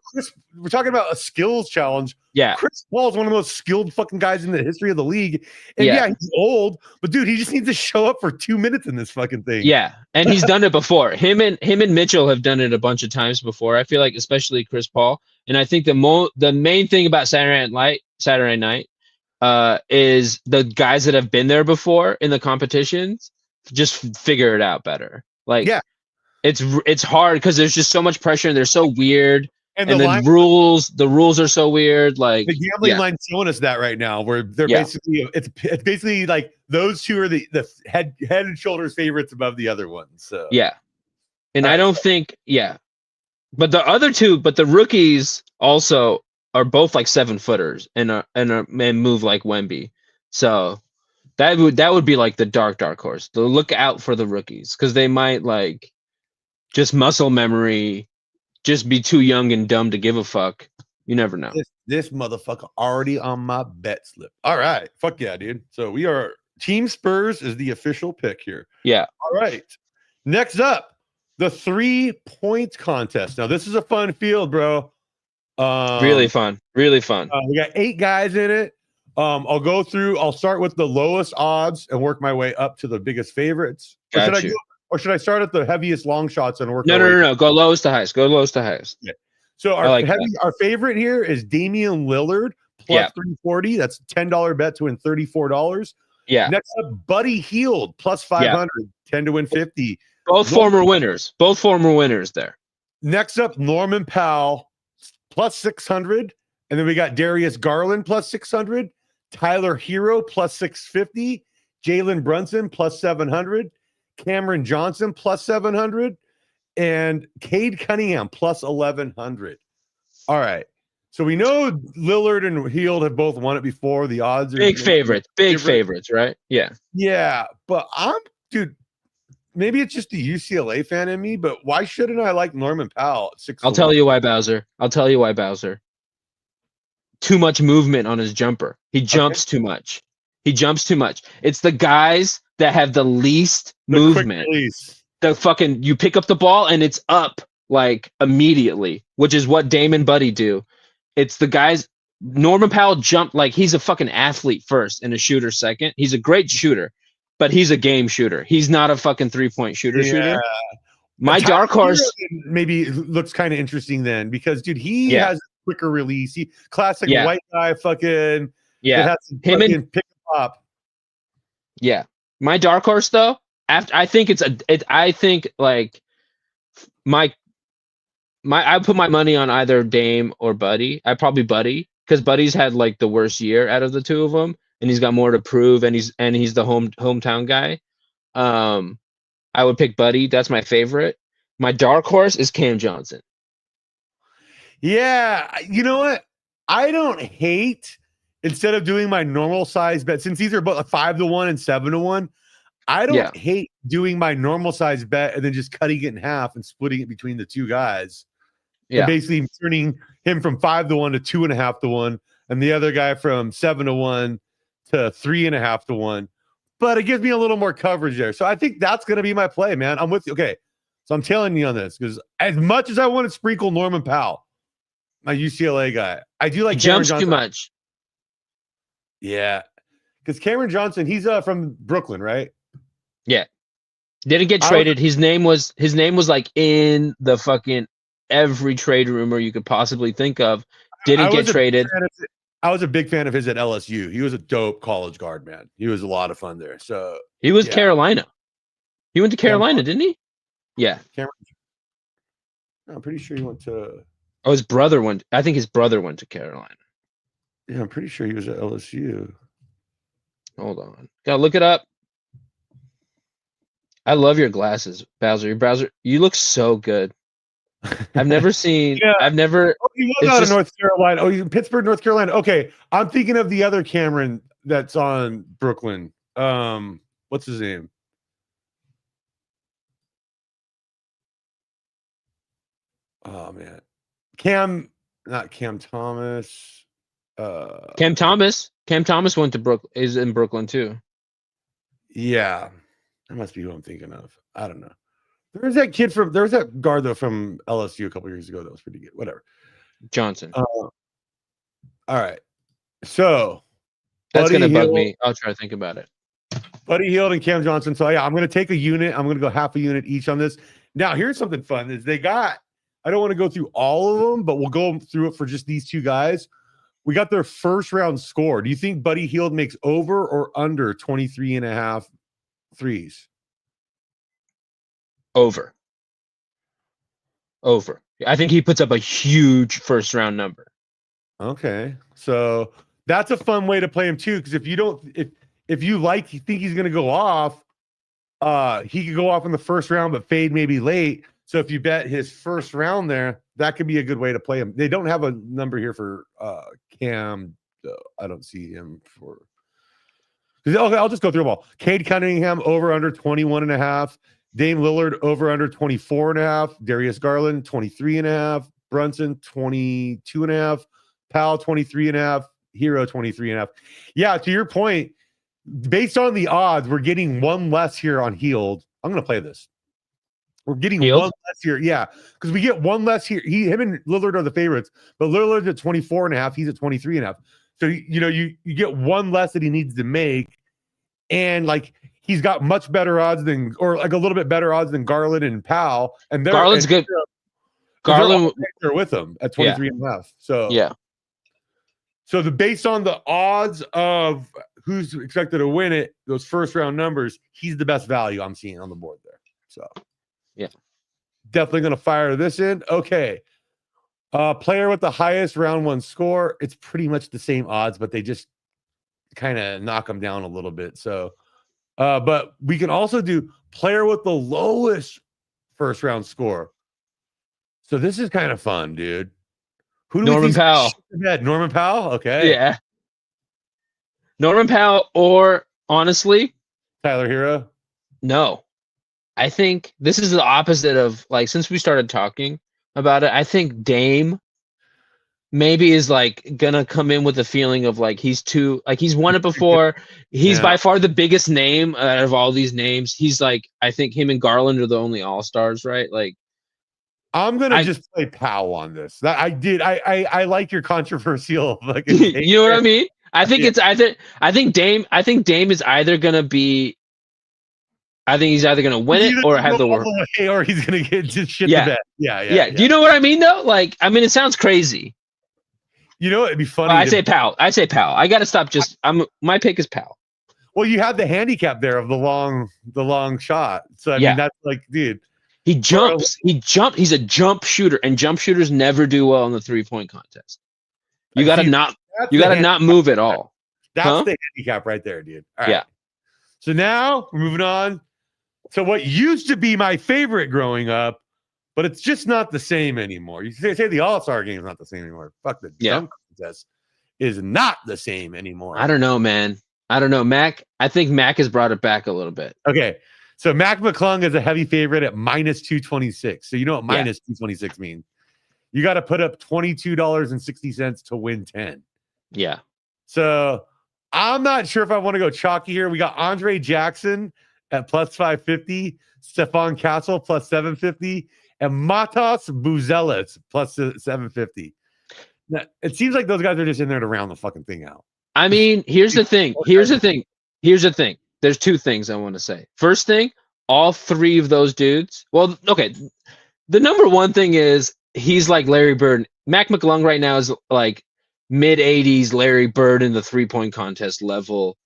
we're talking about a skills challenge. Yeah. Chris Paul is one of the most skilled fucking guys in the history of the league. And he's old, but dude, he just needs to show up for 2 minutes in this fucking thing. Yeah. And he's done it before. Him and Mitchell have done it a bunch of times before. I feel like especially Chris Paul. And I think the main thing about Saturday night is the guys that have been there before in the competitions just figure it out better. Like, it's hard because there's just so much pressure and they're so weird. And the rules are so weird. Like the gambling line's showing us that right now, where they're basically it's basically like those two are the head and shoulders favorites above the other ones. So and I don't think but the other two, but the rookies also are both like 7-footers and move like Wemby. So that would be like the dark horse. To look out for the rookies because they might like just muscle memory, just be too young and dumb to give a fuck. You never know. This motherfucker already on my bet slip. All right, fuck yeah, dude. So we are Team Spurs is the official pick here. Yeah. All right. Next up, the 3-point contest. Now this is a fun field, bro. Really fun. Really fun. We got 8 guys in it. I'll go through. I'll start with the lowest odds and work my way up to the biggest favorites. Or should I start at the heaviest long shots and work? No. Go lowest to highest. Go lowest to highest. Yeah. So our favorite here is Damian Lillard plus 340. That's a $10 bet to win $34. Yeah. Next up, Buddy Hield plus 500, 10 to win 50. Both former winners. Both former winners there. Next up, Norman Powell plus 600. And then we got Darius Garland plus 600. Tyler Hero plus 650. Jalen Brunson plus 700. Cameron Johnson plus 700. And Cade Cunningham plus 1,100. All right. So we know Lillard and Hield have both won it before. The odds are big favorites, right? Yeah. Yeah. But dude, maybe it's just the UCLA fan in me, but why shouldn't I like Norman Powell at 6? I'll tell you why, Bowser. Too much movement on his jumper. He jumps too much. It's the guys that have the least movement. The fucking, you pick up the ball and it's up like immediately, which is what Dame and Buddy do. It's the guys. Norman Powell jumped like he's a fucking athlete first and a shooter second. He's a great shooter, but he's a game shooter. He's not a fucking 3-point shooter. My dark horse maybe looks kind of interesting then because dude, he has a quicker release. He classic white guy fucking him and pick up. Yeah. My dark horse though, I think I put my money on either Dame or Buddy. I probably Buddy because Buddy's had like the worst year out of the two of them, and he's got more to prove, and he's the hometown guy. I would pick Buddy. That's my favorite. My dark horse is Cam Johnson. Yeah, you know what? I don't hate instead of doing my normal size bet since these are both 5-1 and 7-1. I don't hate doing my normal size bet and then just cutting it in half and splitting it between the two guys. Yeah, and basically turning him from 5-1 to 2.5-1, and the other guy from 7-1 to 3.5-1. But it gives me a little more coverage there. So I think that's going to be my play, man. I'm with you. Okay, so I'm telling you on this because as much as I want to sprinkle Norman Powell, my UCLA guy, I do like Cameron Johnson too much. Yeah, because Cameron Johnson, he's from Brooklyn, right? Yeah, didn't get traded. His name was like in the fucking every trade rumor you could possibly think of. Didn't get traded. I was a big fan of his at LSU. He was a dope college guard, man. He was a lot of fun there. So he was Carolina. He went to Carolina, didn't he? Yeah. I'm pretty sure he went to. Oh, his brother went. I think his brother went to Carolina. Yeah, I'm pretty sure he was at LSU. Hold on, gotta look it up. I love your glasses, Bowser. You look so good. I've never seen. I've never. Oh, he was out of North Carolina. Oh, he's in Pittsburgh, North Carolina. Okay, I'm thinking of the other Cameron that's on Brooklyn. What's his name? Oh man, not Cam Thomas. Cam Thomas went to Brooklyn. Is in Brooklyn too. Yeah, that must be who I'm thinking of. I don't know. There was that guard though from LSU a couple years ago that was pretty good. Whatever. Johnson. All right. So that's gonna bug me. I'll try to think about it. Buddy Hield and Cam Johnson. So yeah, I'm gonna take a unit. I'm gonna go half a unit each on this. Now here's something fun: is they got. I don't want to go through all of them, but we'll go through it for just these two guys. We got their first round score. Do you think Buddy Hield makes over or under 23.5 threes? Over. I think he puts up a huge first round number. Okay. So that's a fun way to play him too. Because if you think he's gonna go off, he could go off in the first round, but fade maybe late. So if you bet his first round there, that could be a good way to play him. They don't have a number here for Cam. I don't see him for. Okay, I'll just go through them all. Cade Cunningham over under 21.5. Dame Lillard over under 24.5. Darius Garland 23.5. Brunson 22.5. Powell 23.5. Hero 23.5. Yeah, to your point, based on the odds, we're getting one less here on Healed. I'm going to play this. We're getting Healed? one less here. Yeah, because we get one less here. Him and Lillard are the favorites, but Lillard's at 24.5. He's at 23.5. So, you get one less that he needs to make. And like, he's got much better odds than, or like a little bit better odds than Garland and Powell. And Garland's good. Garland they're with him at 23.5. So, yeah. So based on the odds of who's expected to win it, those first round numbers, he's the best value I'm seeing on the board there. So, yeah, definitely going to fire this in. Okay. Player with the highest round one score. It's pretty much the same odds, but they just kind of knock them down a little bit. So, but we can also do player with the lowest first round score. So this is kind of fun, dude. Who do Norman we Powell. Norman Powell? Okay. Yeah. Norman Powell, or honestly, Tyler Hero? No. I think this is the opposite of, like, since we started talking about it, I think Dame maybe is like gonna come in with a feeling of like he's won it before. He's by far the biggest name out of all these names. He's like, I think him and Garland are the only all-stars, right? Like, I'm gonna just play Powell on this. That I did. I like your controversial like you know what I mean? I think it's either I think Dame is either gonna be, I think he's either gonna win it or have the work. Or he's gonna get just shit to bed. Yeah. Do you know what I mean though? Like, I mean, it sounds crazy. You know, it'd be funny. I say Powell. I gotta stop. My pick is Powell. Well, you have the handicap there of the long shot. So I mean, that's like, dude. He jumps. He's a jump shooter, and jump shooters never do well in the 3-point contest. You gotta not move at all. That's the handicap right there, dude. All right. Yeah. So now we're moving on to what used to be my favorite growing up, but it's just not the same anymore. You say the All-Star game is not the same anymore. Fuck, the dunk contest is not the same anymore. I don't know, man. I don't know. Mac, I think Mac has brought it back a little bit. Okay. So Mac McClung is a heavy favorite at minus 226. So you know what minus 226 means? You got to put up $22.60 to win 10. Yeah. So I'm not sure if I want to go chalky here. We got Andre Jackson at plus 550, Stephon Castle plus 750, and Matas Buzelis plus 750. Now, it seems like those guys are just in there to round the fucking thing out. I mean, here's the thing. There's two things I want to say. First thing, all three of those dudes. Well, okay. The number one thing is he's like Larry Bird. Mac McClung right now is like mid 80s Larry Bird in the 3-point contest level.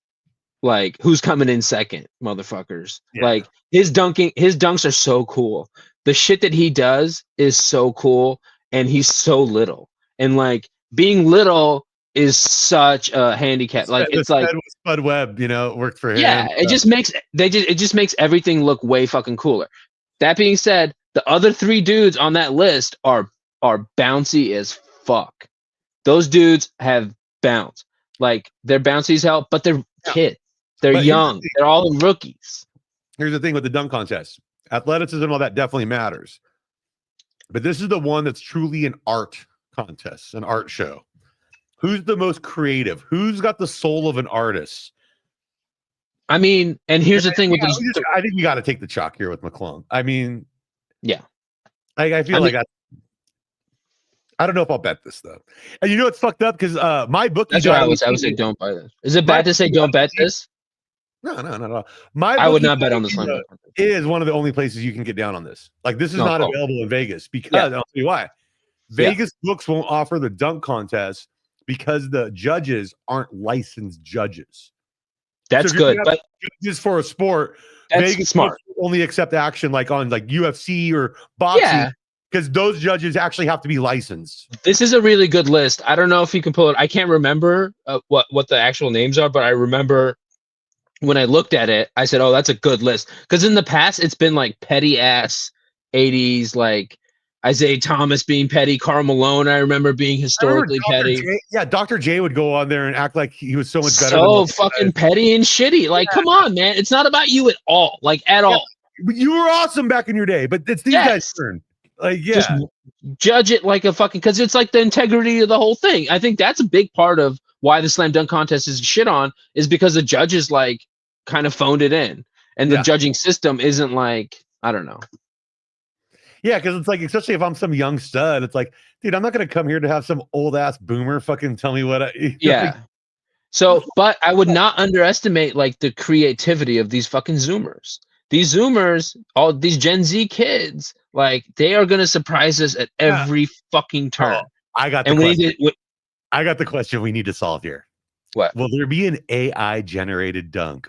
Like, who's coming in second, motherfuckers? Yeah. Like, his dunks are so cool. The shit that he does is so cool, and he's so little. And like, being little is such a handicap. Like, it's like Spud Webb, worked for him. Yeah, it just makes everything look way fucking cooler. That being said, the other three dudes on that list are bouncy as fuck. Those dudes have bounce. Like, they're bouncy as hell, but they're kids. They're young. They're all rookies. Here's the thing with the dunk contest. Athleticism and all that definitely matters. But this is the one that's truly an art contest, an art show. Who's the most creative? Who's got the soul of an artist? I mean, and here's the thing with this. I think you got to take the chalk here with McClung. I mean, yeah. I feel like I don't know if I'll bet this though. And you know it's fucked up because my bookie. That's why I would say don't buy this. Is it bad to say don't bet this? No. I would not bet on this one. Is one of the only places you can get down on this. Like, this is not available in Vegas because I'll tell you why. Vegas books won't offer the dunk contest because the judges aren't licensed judges. That's good, but judges for a sport, that's Vegas smart. Only accept action like on like UFC or boxing because those judges actually have to be licensed. This is a really good list. I don't know if you can pull it. I can't remember what the actual names are, but I remember when I looked at it, I said, "Oh, that's a good list." Because in the past, it's been like petty ass 80s. Like, Isaiah Thomas being petty, Karl Malone, I remember being historically petty. Dr. J would go on there and act like he was so much better. So fucking petty and shitty. Like, come on, man. It's not about you at all. Like, at all. But you were awesome back in your day, but it's these guys' turn. Like, just judge it like a fucking, because it's like the integrity of the whole thing. I think that's a big part of why the slam dunk contest is shit on, is because the judges like kind of phoned it in, and the judging system isn't like, I don't know. Yeah, because it's like, especially if I'm some young stud, it's like, dude, I'm not gonna come here to have some old ass boomer fucking tell me what I. Yeah. So, but I would not underestimate like the creativity of these fucking Zoomers. These Zoomers, all these Gen Z kids, like they are gonna surprise us at every fucking turn. I got the question. I got the question we need to solve here. What? Will there be an AI generated dunk?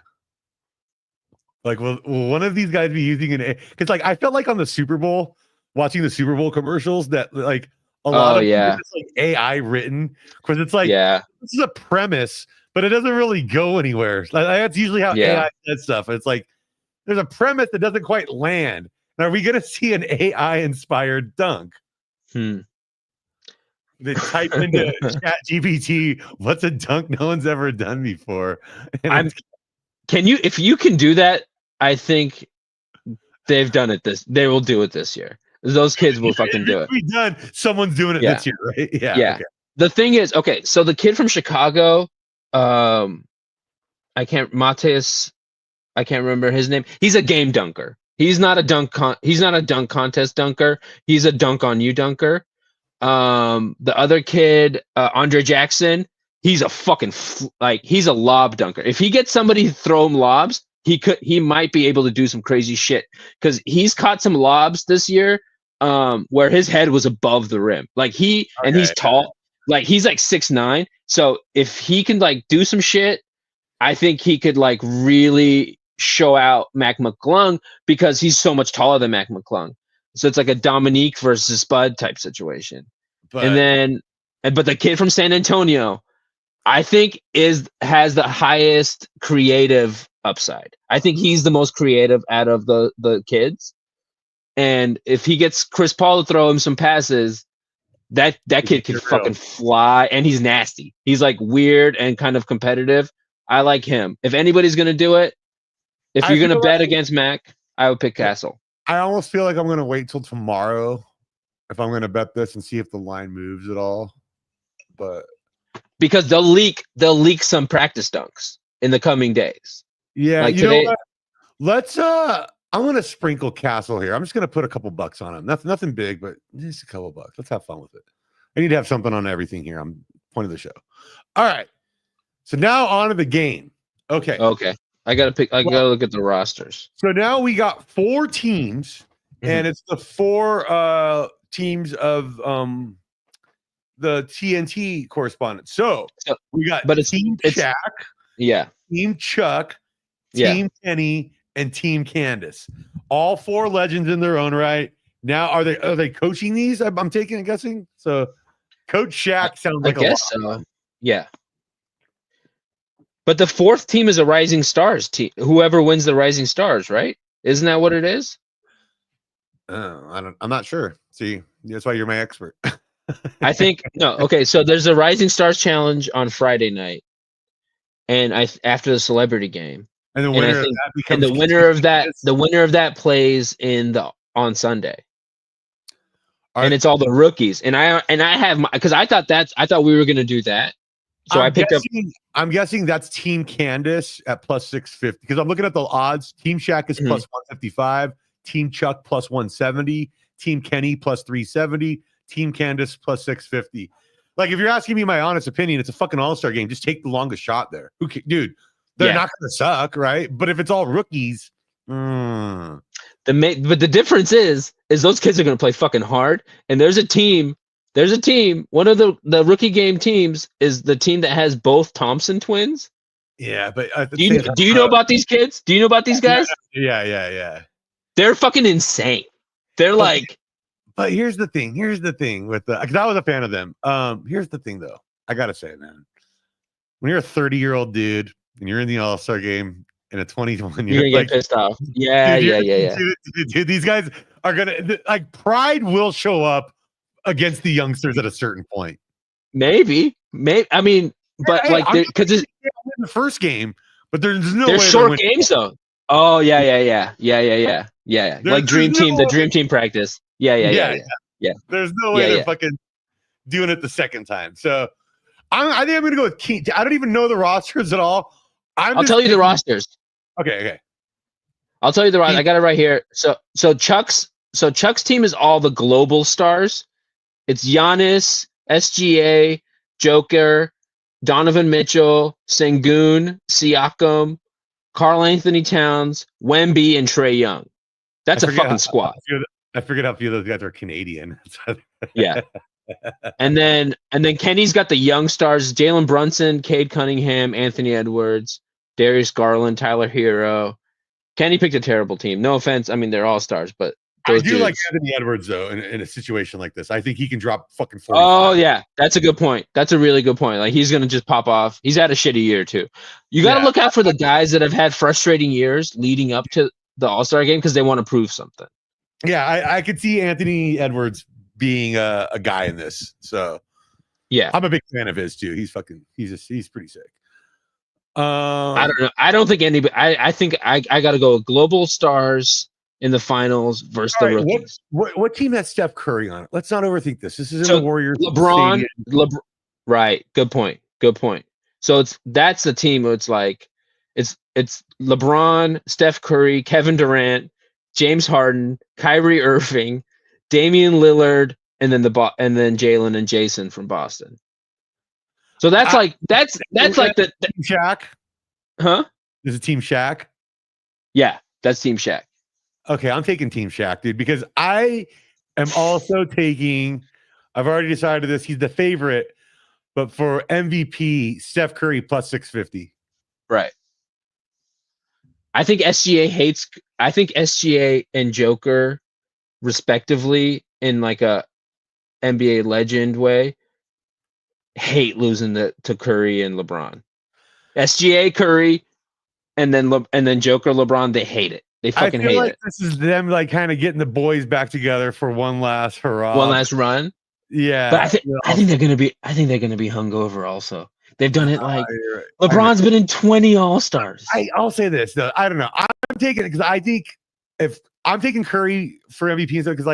Like, will one of these guys be using an? Because like I felt like on the Super Bowl, watching the Super Bowl commercials, that like a lot of it's like AI written, because it's like, this is a premise, but it doesn't really go anywhere. Like, that's usually how AI does stuff. It's like there's a premise that doesn't quite land. Now, are we gonna see an AI inspired dunk? They type into ChatGPT, what's a dunk no one's ever done before? And if you can do that, I think they've done it they will do it this year. Those kids will fucking do it. Someone's doing it this year, right? Yeah. Okay. The thing is, okay, so the kid from Chicago, I can't remember his name. He's a game dunker. He's not a dunk contest dunker. He's a dunk on you dunker. The other kid, Andre Jackson, he's a fucking he's a lob dunker. If he gets somebody to throw him lobs, he might be able to do some crazy shit, because he's caught some lobs this year where his head was above the rim. Like and he's tall, like he's like 6'9". So if he can like do some shit, I think he could like really show out Mac McClung, because he's so much taller than Mac McClung. So it's like a Dominique versus Spud type situation. But the kid from San Antonio, I think has the highest creative upside. I think he's the most creative out of the kids. And if he gets Chris Paul to throw him some passes, that kid can fucking fly, and he's nasty. He's like weird and kind of competitive. I like him. If anybody's gonna do it, if you're gonna bet against Mac, I would pick Castle. I almost feel like I'm gonna wait till tomorrow if I'm gonna bet this and see if the line moves at all. But because they'll leak some practice dunks in the coming days. Yeah, like today. Know what? Let's I'm gonna sprinkle Castle here. I'm just gonna put a couple bucks on him. Nothing big, but just a couple bucks. Let's have fun with it. I need to have something on everything here. I'm point of the show. All right. So now on to the game. Okay. I gotta look at the rosters. So now we got 4 teams, and it's the 4 teams of the TNT correspondents. So we got Team Shaq, Team Chuck, Team Kenny, and Team Candace. All 4 legends in their own right. Now are they coaching these? I'm guessing. So Coach Shaq sounds like I guess so. Yeah. But the 4th team is a Rising Stars team. Whoever wins the Rising Stars, right? Isn't that what it is? I'm not sure. See, that's why you're my expert. I think no. Okay, so there's a Rising Stars challenge on Friday night, and after the celebrity game, and the winner of that plays on Sunday. And it's all the rookies, and I have because I thought we were gonna do that. So I'm guessing that's Team Candace at plus 650, because I'm looking at the odds. Team Shaq is plus 155, Team Chuck plus 170, Team Kenny plus 370, Team Candace plus 650. Like, if you're asking me my honest opinion, it's a fucking all-star game. Just take the longest shot there. Dude, they're not gonna suck, right? But if it's all rookies, but the difference is those kids are gonna play fucking hard, and there's a team. One of the rookie game teams is the team that has both Thompson twins. Yeah, but do you know about these kids? Do you know about these guys? Yeah. They're fucking insane. They're But here's the thing with because I was a fan of them. Here's the thing though. I gotta say, man, when you're a 30-year-old dude and you're in the All-Star game in a 21 year, you're gonna get pissed off. Yeah. Dude, these guys are gonna like pride will show up against the youngsters at a certain point. Maybe. I mean, but Hey, like because it's in the first game, but there's no they're way short games though. Oh yeah. Like Dream no Team, the way. Dream Team practice. Yeah. There's no way they're fucking doing it the second time. So I think I'm gonna go with King. I don't even know the rosters at all. I'll tell you the rosters. Okay. I'll tell you the roster. I got it right here. So Chuck's team is all the global stars. It's Giannis, SGA, Joker, Donovan Mitchell, Sengun, Siakam, Karl Anthony Towns, Wemby, and Trae Young. That's a fucking squad. I forget how few of those guys are Canadian. Yeah. And then Kenny's got the young stars: Jalen Brunson, Cade Cunningham, Anthony Edwards, Darius Garland, Tyler Hero. Kenny picked a terrible team. No offense. I mean, they're all stars, but I do like Anthony Edwards though. In a situation like this, I think he can drop fucking 45. Oh yeah, that's a good point. That's a really good point. Like he's gonna just pop off. He's had a shitty year too. You got to look out for the guys that have had frustrating years leading up to the All-Star game because they want to prove something. Yeah, I could see Anthony Edwards being a guy in this. So yeah, I'm a big fan of his too. He's pretty sick. I don't know. I don't think anybody. I think I got to go with global stars in the finals versus the rookies. What team has Steph Curry on it? Let's not overthink this. This is in the Warriors. LeBron. Right. Good point. So that's the team where it's like it's LeBron, Steph Curry, Kevin Durant, James Harden, Kyrie Irving, Damian Lillard, and then Jalen and Jason from Boston. So that's like the Team Shaq. Huh? Is it Team Shaq? Yeah, that's Team Shaq. Okay, I'm taking Team Shaq, dude, because I am also taking. I've already decided this. He's the favorite, but for MVP, Steph Curry plus 650. Right. I think SGA and Joker, respectively, in like a NBA legend way, hate losing to Curry and LeBron. SGA, Curry, and then Joker, LeBron, they hate it. They fucking hate it. This is them like kind of getting the boys back together for one last hurrah, one last run. Yeah, but I think they're gonna be hungover. Also, they've done it like LeBron's been in 20 All-Stars. I'll say this though. I don't know. I'm taking it because I think if I'm taking Curry for MVP because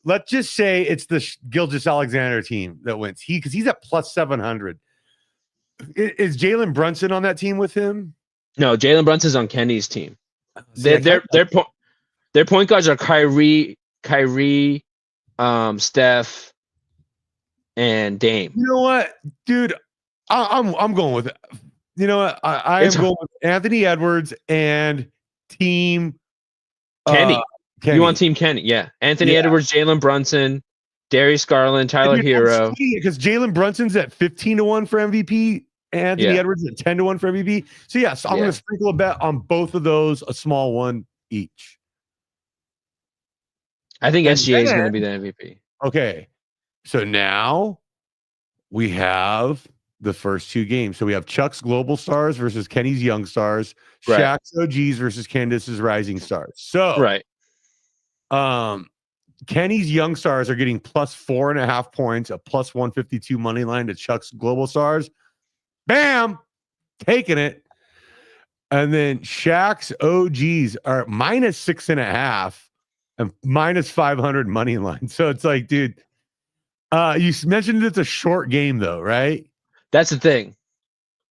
let's just say it's the Gilgeous-Alexander team that wins. Because he's at plus 700. Is Jalen Brunson on that team with him? No, Jalen Brunson's on Kenny's team. Their point guards are Kyrie, Steph, and Dame. You know what, dude? I'm going with it. You know what? I am going with Anthony Edwards and team Kenny. You want Team Kenny? Yeah, Anthony Edwards, Jalen Brunson, Darius Garland, Tyler Hero. Because Jalen Brunson's at 15-1 for MVP. Anthony Edwards at 10-1 for MVP. So yes, I'm going to sprinkle a bet on both of those, a small one each. I think SGA is going to be the MVP. Okay, so now we have the first two games. So we have Chuck's Global Stars versus Kenny's Young Stars, Shaq's OGs versus Candace's Rising Stars. So Kenny's Young Stars are getting plus 4.5 points, a plus 152 money line to Chuck's Global Stars. Bam, taking it. And then Shaq's OGs are minus 6.5 and minus 500 money line. So it's like, dude, you mentioned it's a short game though, right? That's the thing.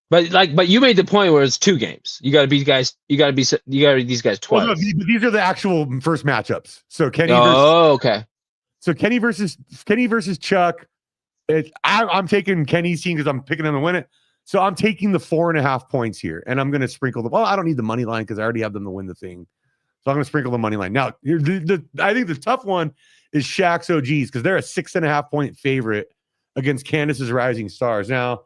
But you made the point where it's two games. You got to beat these guys twice. Well, no, these are the actual first matchups. So Kenny. Okay. So Kenny versus Chuck. I'm taking Kenny's team because I'm picking them to win it. So I'm taking the 4.5 points here, and I'm going to sprinkle them. Well, I don't need the money line because I already have them to win the thing. So I'm going to sprinkle the money line. Now, I think the tough one is Shaq's OGs because they're a 6.5 point favorite against Candace's Rising Stars. Now,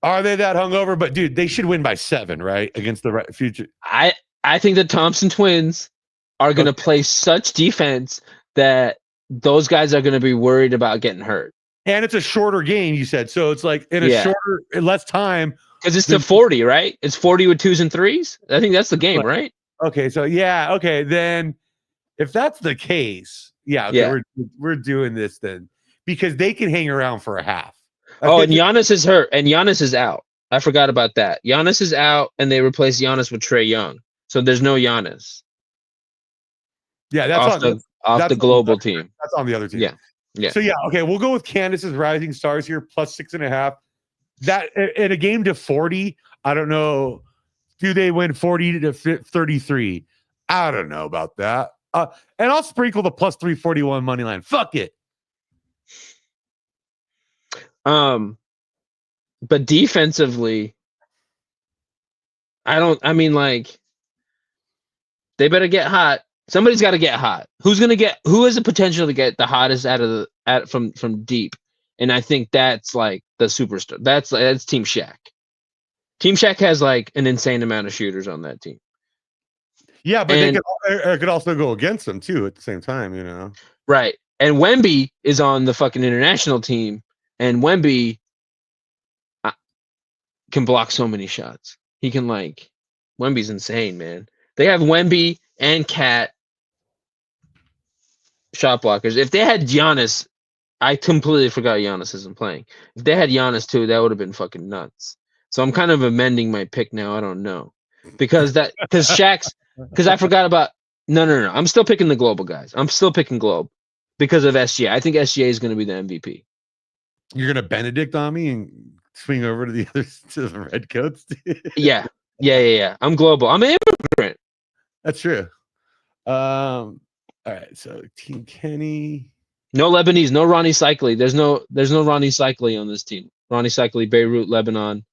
are they that hungover? But dude, they should win by 7, right? Against the future. I think the Thompson twins are going to play such defense that those guys are going to be worried about getting hurt. And it's a shorter game, you said. So it's like in a less time. Because it's to 40, right? It's 40 with 2s and 3s. I think that's the game, right? Okay, so okay. Then If that's the case, yeah, okay, Yeah. we're doing this then because they can hang around for a half. Oh, and Giannis is hurt, and Giannis is out. I forgot about that. Giannis is out, and they replaced Giannis with Trae Young. So there's no Giannis. Yeah, that's off the global team. That's on the other team. Yeah. Yeah. So yeah, okay, we'll go with Candace's Rising Stars here, plus 6.5. That in a game to 40, I don't know. Do they win 40 to 33? I don't know about that. And I'll sprinkle the plus 341 money line. Fuck it. But defensively, I mean, like, they better get hot. Somebody's got to get hot. Who has the potential to get the hottest from deep? And I think that's like the superstar. That's Team Shaq. Team Shaq has like an insane amount of shooters on that team. Yeah, but they could also go against them too at the same time, you know. Right. And Wemby is on the fucking international team, and Wemby can block so many shots. He can Wemby's insane, man. They have Wemby and Cat shot blockers. If they had Giannis, I completely forgot Giannis isn't playing. If they had Giannis too, that would have been fucking nuts. So I'm kind of amending my pick now. I don't know because I forgot about no. I'm still picking the global guys. I'm still picking Globe because of SGA. I think SGA is going to be the MVP. You're gonna Benedict on me and swing over to the Redcoats. Yeah. I'm global. I'm an immigrant. That's true. All right. So Team Kenny. No Lebanese. No Ronnie Cycli. There's no Ronnie Cycli on this team. Ronnie Cycli, Beirut, Lebanon,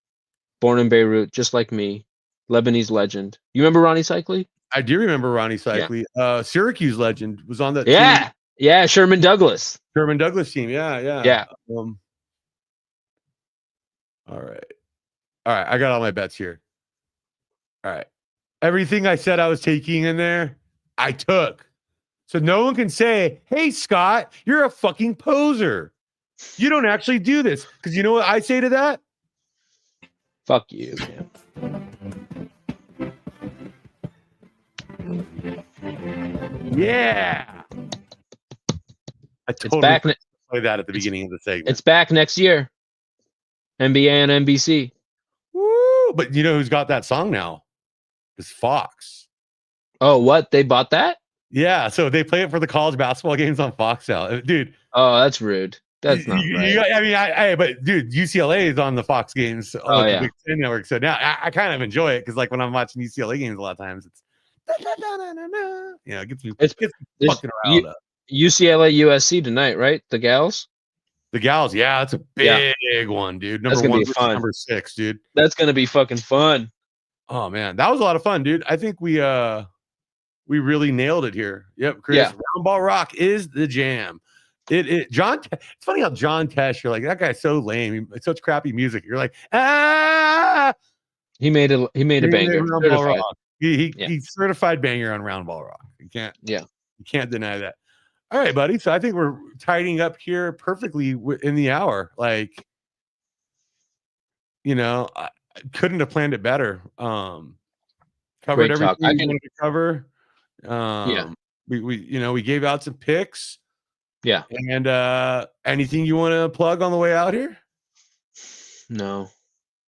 born in Beirut, just like me. Lebanese legend. You remember Ronnie Cycli? I do remember Ronnie Cycli. Yeah. Syracuse legend was on that team. Yeah, Sherman Douglas. Sherman Douglas team. Yeah. All right. I got all my bets here. All right. Everything I said I was taking in there, I took. So no one can say, hey, Scott, you're a fucking poser. You don't actually do this. Because you know what I say to that? Fuck you, man. Yeah. I totally play that at the beginning of the segment. It's back next year. NBA and NBC. Woo! But you know who's got that song now? It's Fox. Oh, what? They bought that? Yeah, so they play it for the college basketball games on Fox now. Dude. Oh, that's rude. That's not right. But dude, UCLA is on the Fox games. The Big Ten Network. So now I kind of enjoy it because, like, when I'm watching UCLA games, a lot of times it's, it gets me fucking riled up. UCLA USC tonight, right? The gals. Yeah, that's a big one, dude. Number 1 versus number 6, dude. That's gonna be fucking fun. Oh man, that was a lot of fun, dude. I think we really nailed it here. Yep, Chris. Yeah. Round Ball Rock is the jam. John. It's funny how John Tesh, you're like, that guy's so lame. It's such crappy music. You're like, He made a banger. Round Ball Rock. He certified banger on Round Ball Rock. You can't deny that. All right, buddy. So I think we're tidying up here perfectly in the hour. Like, I couldn't have planned it better. Covered everything we wanted to cover. We gave out some picks. Yeah. And anything you want to plug on the way out here? No.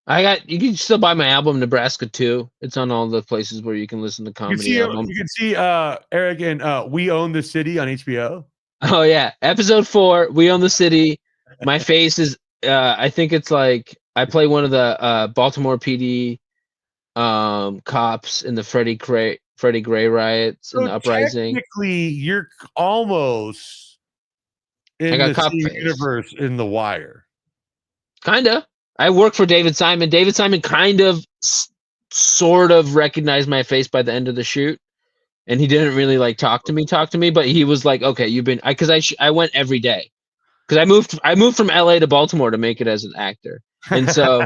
You can still buy my album Nebraska 2. It's on all the places where you can listen to comedy albums. You can see Eric and We Own the City on HBO. Oh yeah. Episode 4, We Own the City. My face is I think it's like I play one of the Baltimore PD cops in the Freddie Gray riots and the uprising. Technically, you're almost in the same universe in The Wire. Kinda. I work for David Simon. David Simon kind of, sort of recognized my face by the end of the shoot, and he didn't really talk to me. But he was like, "Okay, you've been," because I went every day, because I moved from LA to Baltimore to make it as an actor, and so.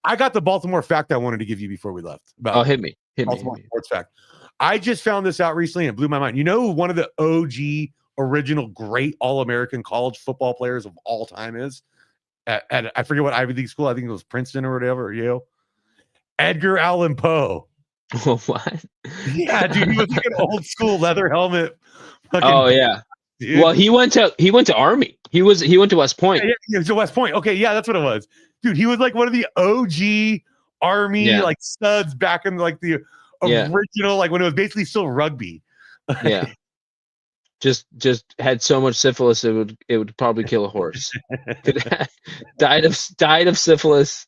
I got the Baltimore fact I wanted to give you before we left. Hit me. Baltimore sports fact. I just found this out recently and it blew my mind. You know who one of the OG original great All-American college football players of all time is? At I forget what Ivy League school. I think it was Princeton or whatever, or Yale. Edgar Allan Poe. What? Yeah, dude, he was like an old school leather helmet. Oh yeah. Dude. Well, he went to Army. He went to West Point. Yeah, to West Point. Okay, yeah, that's what it was. Dude, he was like one of the OG Army like studs back in like the original, like when it was basically still rugby. Yeah. Just had so much syphilis it would probably kill a horse. died of syphilis.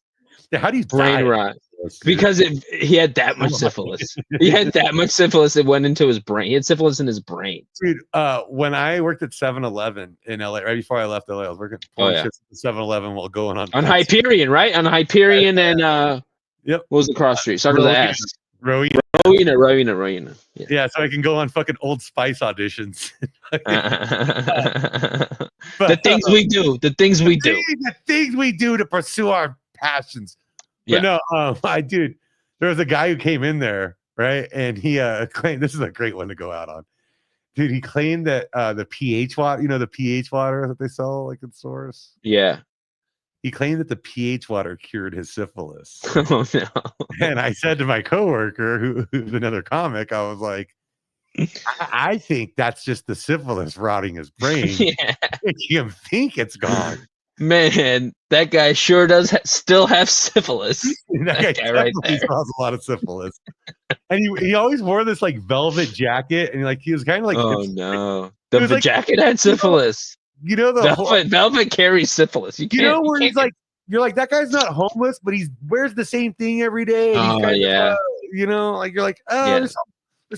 Yeah, how do you brain rot? Because he had that much syphilis. He had that much syphilis. It went into his brain. He had syphilis in his brain. Dude, when I worked at 7-Eleven in LA, right before I left LA, I was working at 7-Eleven while going on Hyperion, right? On Hyperion and yep. What was the cross street? Started with the S. Rowena. Yeah, so I can go on fucking Old Spice auditions. The things we do. The things we do to pursue our passions. But no, there was a guy who came in there, right? And he claimed, this is a great one to go out on. Dude, he claimed that the pH water, the pH water that they sell like in stores. Yeah. He claimed that the pH water cured his syphilis. Oh no. And I said to my coworker, who's another comic, I was like, I think that's just the syphilis rotting his brain. Yeah. Making him think it's gone. Man, that guy sure does still have syphilis. that guy right there. Still has a lot of syphilis. And he always wore this like velvet jacket, and he was kind of like, oh no, the jacket had syphilis. Velvet carries syphilis. Where he's like, you're like, that guy's not homeless, but he wears the same thing every day. And you're like, there's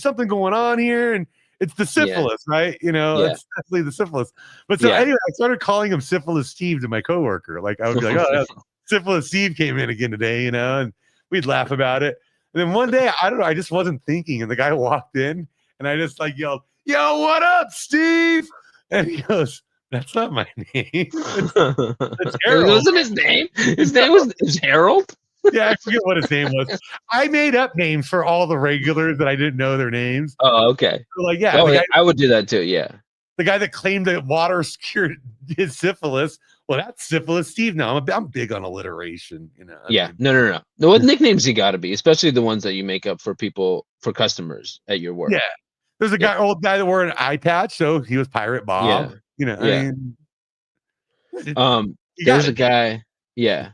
something going on here, and it's the syphilis, right? It's definitely the syphilis. But so anyway, I started calling him Syphilis Steve to my coworker. Like I would be like, oh, Syphilis Steve came in again today, and we'd laugh about it. And then one day, I don't know, I just wasn't thinking, and the guy walked in, and I just like yelled, "Yo, what up, Steve?" And he goes, "That's not my name. That's Harold." Wasn't his name? His name was Harold. Yeah, I forget what his name was. I made up names for all the regulars that I didn't know their names. Oh, okay. So like, I would do that too. Yeah. The guy that claimed that water cured his syphilis. Well, that's Syphilis Steve. Now I'm big on alliteration. Yeah. No. What nicknames you got to be, especially the ones that you make up for customers at your work. Yeah. There's a old guy that wore an eye patch, so he was Pirate Bob. Yeah. I mean, there's a guy. Yeah.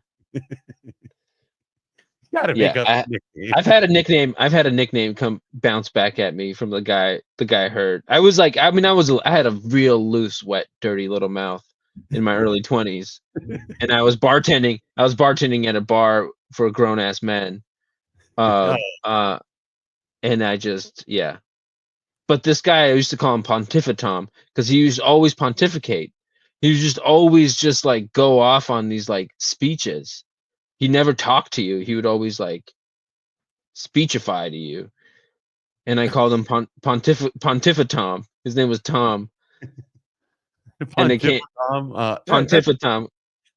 I've had a nickname come bounce back at me from the guy heard. I had a real loose, wet, dirty little mouth in my early 20s, and I was bartending at a bar for grown ass men. And I just but this guy, I used to call him Pontifitom because he used to always pontificate. He was just always just like go off on these like speeches. He never talked to you. He would always like speechify to you. And I called him Pontifitom. His name was Tom. Pontifitom.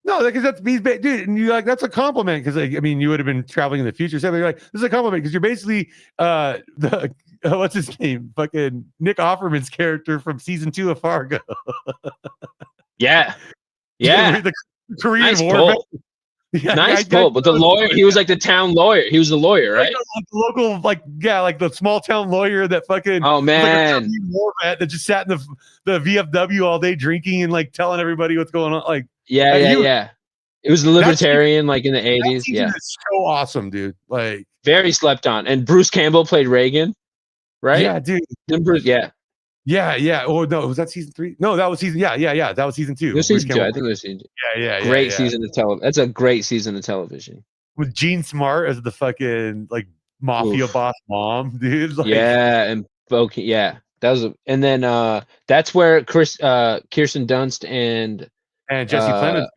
No, because dude, and you like that's a compliment because you would have been traveling in the future. So you're like, this is a compliment because you're basically what's his name? Fucking Nick Offerman's character from season 2 of Fargo. Yeah. The Korean nice War. Yeah, nice pull, but the lawyer, he was like the town lawyer. He was the lawyer, right? Like the local, like the small town lawyer that fucking. Oh man, like war vet that just sat in the VFW all day drinking and like telling everybody what's going on. Like, yeah. It was the libertarian, like in the 80s. Yeah, it's so awesome, dude. Like very slept on. And Bruce Campbell played Reagan, right? Yeah, dude. Yeah. Oh no, was that season 3? No, that was season. Yeah. That was season 2. It was season 2. I think it was season 2. Yeah. Great season of television. That's a great season of television. With Gene Smart as the fucking like mafia boss mom, dude. Like, and Boki. Yeah, that was. And then that's where Kirsten Dunst and Jesse Plemons.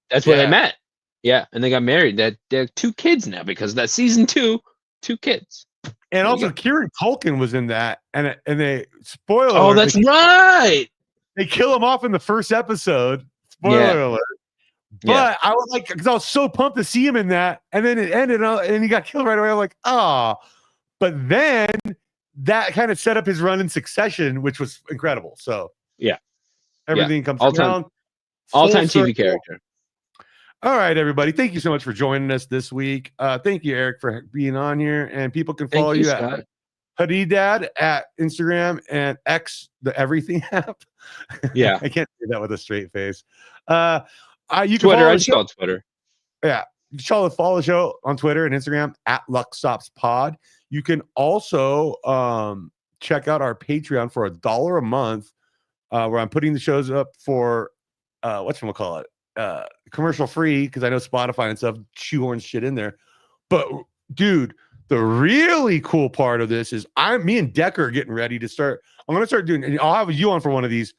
That's where they met. Yeah, and they got married. They have 2 kids now because that's season 2. 2 kids. And also, Kieran Culkin was in that, and they spoiler. Oh, that's right. They kill him off in the first episode. Spoiler alert. But I was like, because I was so pumped to see him in that, and then it ended, and he got killed right away. I'm like, oh. But then that kind of set up his run in Succession, which was incredible. So yeah, everything comes all-time around. All-time TV character. All right, everybody. Thank you so much for joining us this week. Thank you, Eric, for being on here. And people can follow Thank you, you Scott. at Hadidad at Instagram and X, the everything app. Yeah. I can't say that with a straight face. You can Twitter. follow I the just show. call it Twitter. Yeah. You can follow the show on Twitter and Instagram at LuckStopsPod. You can also check out our Patreon for $1 a month, where I'm putting the shows up for whatchamacallit, commercial free, because I know Spotify and stuff shoehorns shit in there. But dude, the really cool part of this is me and Decker are getting ready to start. I'm gonna start doing, and I'll have you on for one of these.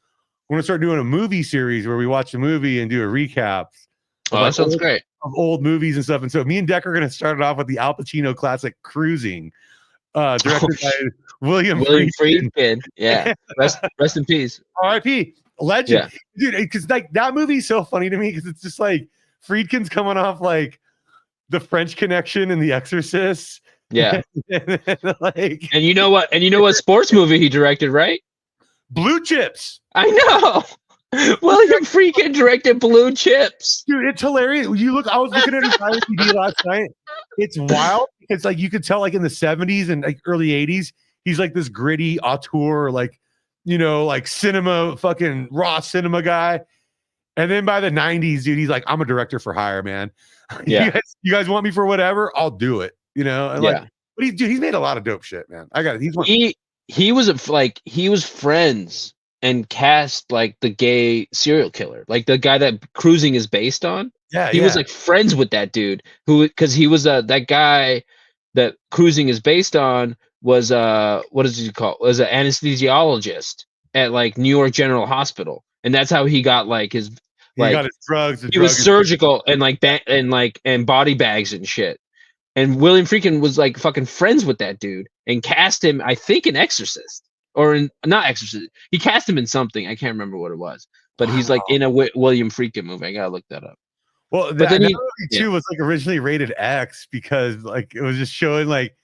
We're gonna start doing a movie series where we watch a movie and do a recap. Oh, that sounds great. Of old movies and stuff. And so me and Decker are going to start it off with the Al Pacino classic Cruising, directed by William Friedkin. Yeah. Rest in peace. R.I.P. Legend. Yeah. Dude, because like that movie is so funny to me because it's just like Friedkin's coming off like the French Connection and The Exorcist. Yeah. Like, and you know what sports movie he directed, right? Blue Chips. I know. William Friedkin directed Blue Chips. Dude, it's hilarious. I was looking at his IMDb last night. It's wild. It's like you could tell, like in the 70s and like early 80s, he's like this gritty auteur, like, like cinema, fucking raw cinema guy. And then by the 90s, dude, he's like, I'm a director for hire, man. Yeah. you guys want me for whatever? I'll do it. And like, but he's made a lot of dope shit, man. He was friends and cast like the gay serial killer, like the guy that Cruising is based on. Yeah, he was like friends with that dude because he was that guy that Cruising is based on was what is he called? Was an anesthesiologist at like New York General Hospital, and that's how he got like his got his drugs. He was surgical and and body bags and shit. And William Friedkin was like fucking friends with that dude and cast him, I think, in Exorcist. Or not Exorcist. He cast him in something. I can't remember what it was. But he's like in a William Friedkin movie. I gotta look that up. Well, but then movie too was like originally rated X because like it was just showing like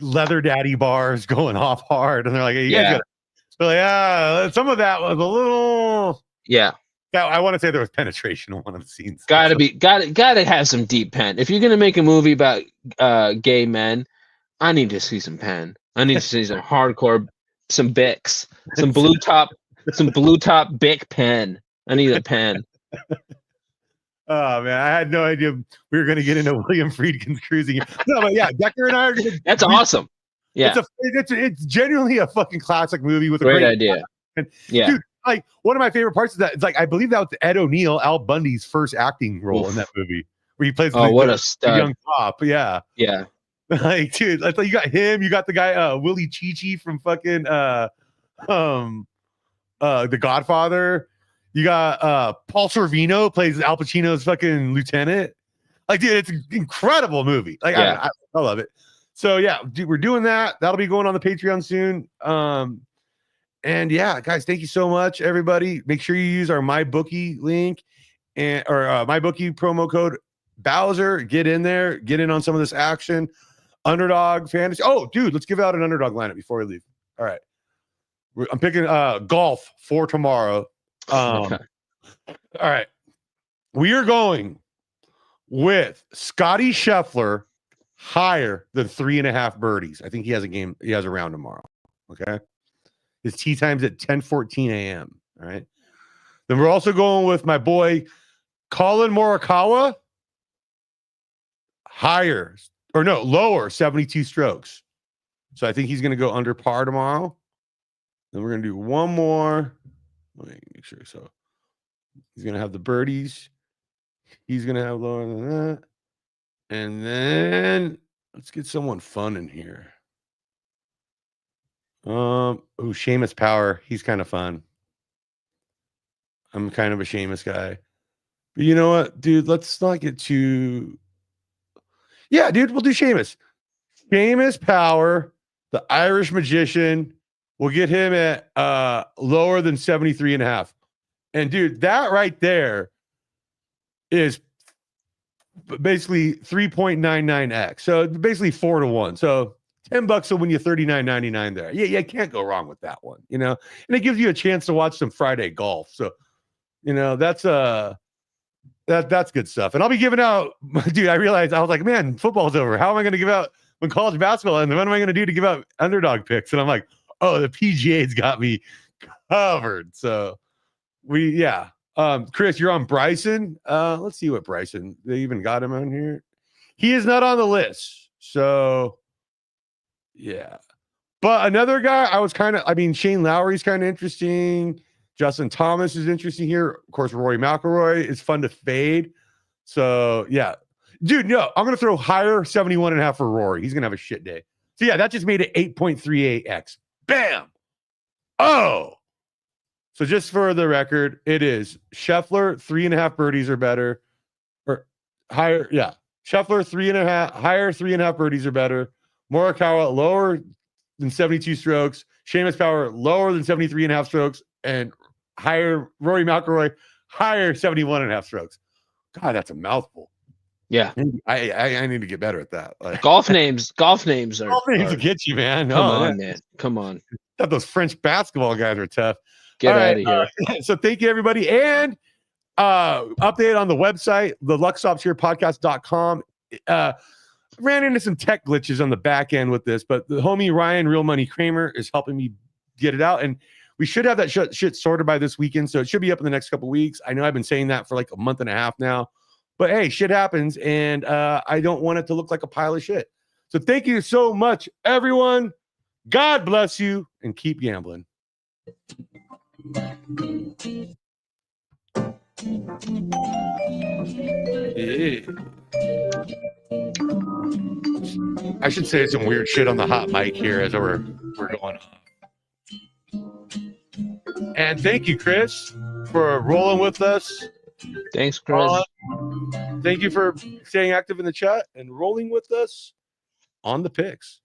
leather daddy bars going off hard, and they're like, hey, you guys gotta, some of that was a little. Yeah. I want to say there was penetration in one of the scenes. Gotta have some deep pen. If you're gonna make a movie about gay men, I need to see some pen. I need to see some hardcore. Some Bics, some blue top Bic pen. I need a pen. Oh man, I had no idea we were going to get into William Friedkin's Cruising. No, but yeah, Decker and I are going to. That's awesome. Yeah, it's genuinely a fucking classic movie with a great idea. And, dude, like one of my favorite parts of that is like I believe that was Ed O'Neill, Al Bundy's first acting role in that movie, where he plays the young cop. Yeah. Like, dude, I thought you got him. You got the guy, Willie Chi-Chi from fucking The Godfather. You got Paul Sorvino plays Al Pacino's fucking lieutenant. Like, dude, it's an incredible movie. Like, I love it. So yeah, dude, we're doing that. That'll be going on the Patreon soon. And yeah, guys, thank you so much, everybody. Make sure you use our MyBookie link or MyBookie promo code Bowser. Get in there, get in on some of this action. Underdog fantasy. Oh, dude, let's give out an underdog lineup before we leave. All right. I'm picking golf for tomorrow. Okay. All right. We are going with Scotty Scheffler higher than 3.5 birdies. I think he has a round tomorrow. Okay. His tee time's at 10:14 a.m. All right. Then we're also going with my boy Colin Morikawa lower 72 strokes. So I think he's going to go under par tomorrow. Then we're going to do one more. Let me make sure. So he's going to have the birdies. He's going to have lower than that. And then let's get someone fun in here. Seamus Power. He's kind of fun. I'm kind of a Seamus guy. But you know what, dude? Let's not get too... Yeah, dude, we'll do Seamus. Seamus Power, the Irish magician. We'll get him at lower than 73.5. And dude, that right there is basically 3.99x. So basically 4-1. So $10 will win you $39.99 there. Yeah, can't go wrong with that one, And it gives you a chance to watch some Friday golf. So, that's That's good stuff. And I'll be giving out, dude. I realized I was like, man, football's over. How am I going to give out when college basketball? And what am I going to do to give out underdog picks? And I'm like, oh, the PGA's got me covered. So yeah. Chris, you're on Bryson. Let's see what Bryson. They even got him on here. He is not on the list. So yeah. But another guy, Shane Lowry's kind of interesting. Justin Thomas is interesting here. Of course, Rory McIlroy is fun to fade. So, yeah. Dude, no, I'm going to throw higher 71.5 for Rory. He's going to have a shit day. So, yeah, that just made it 8.38x. Bam! Oh! So, just for the record, it is Scheffler, 3.5 birdies or better. Or higher, yeah. Scheffler, 3.5, higher 3.5 birdies or better. Morikawa, lower than 72 strokes. Seamus Power, lower than 73.5 strokes. And higher, Rory McIlroy, higher 71.5 strokes. God, that's a mouthful. Yeah. I need to get better at that. Like, golf names are will get you, man. Come on, man. Come on. Thought those French basketball guys are tough. Get out of here. So thank you, everybody. And update on the website, the luckstopsherepodcast.com. Ran into some tech glitches on the back end with this, but the homie Ryan Real Money Kramer is helping me get it out. And we should have that shit sorted by this weekend. So it should be up in the next couple of weeks. I know I've been saying that for like a month and a half now, but hey, shit happens. And I don't want it to look like a pile of shit. So thank you so much, everyone. God bless you and keep gambling. Yeah. I should say some weird shit on the hot mic here as we're going on. And thank you, Chris, for rolling with us. Thanks, Chris. Thank you for staying active in the chat and rolling with us on the picks.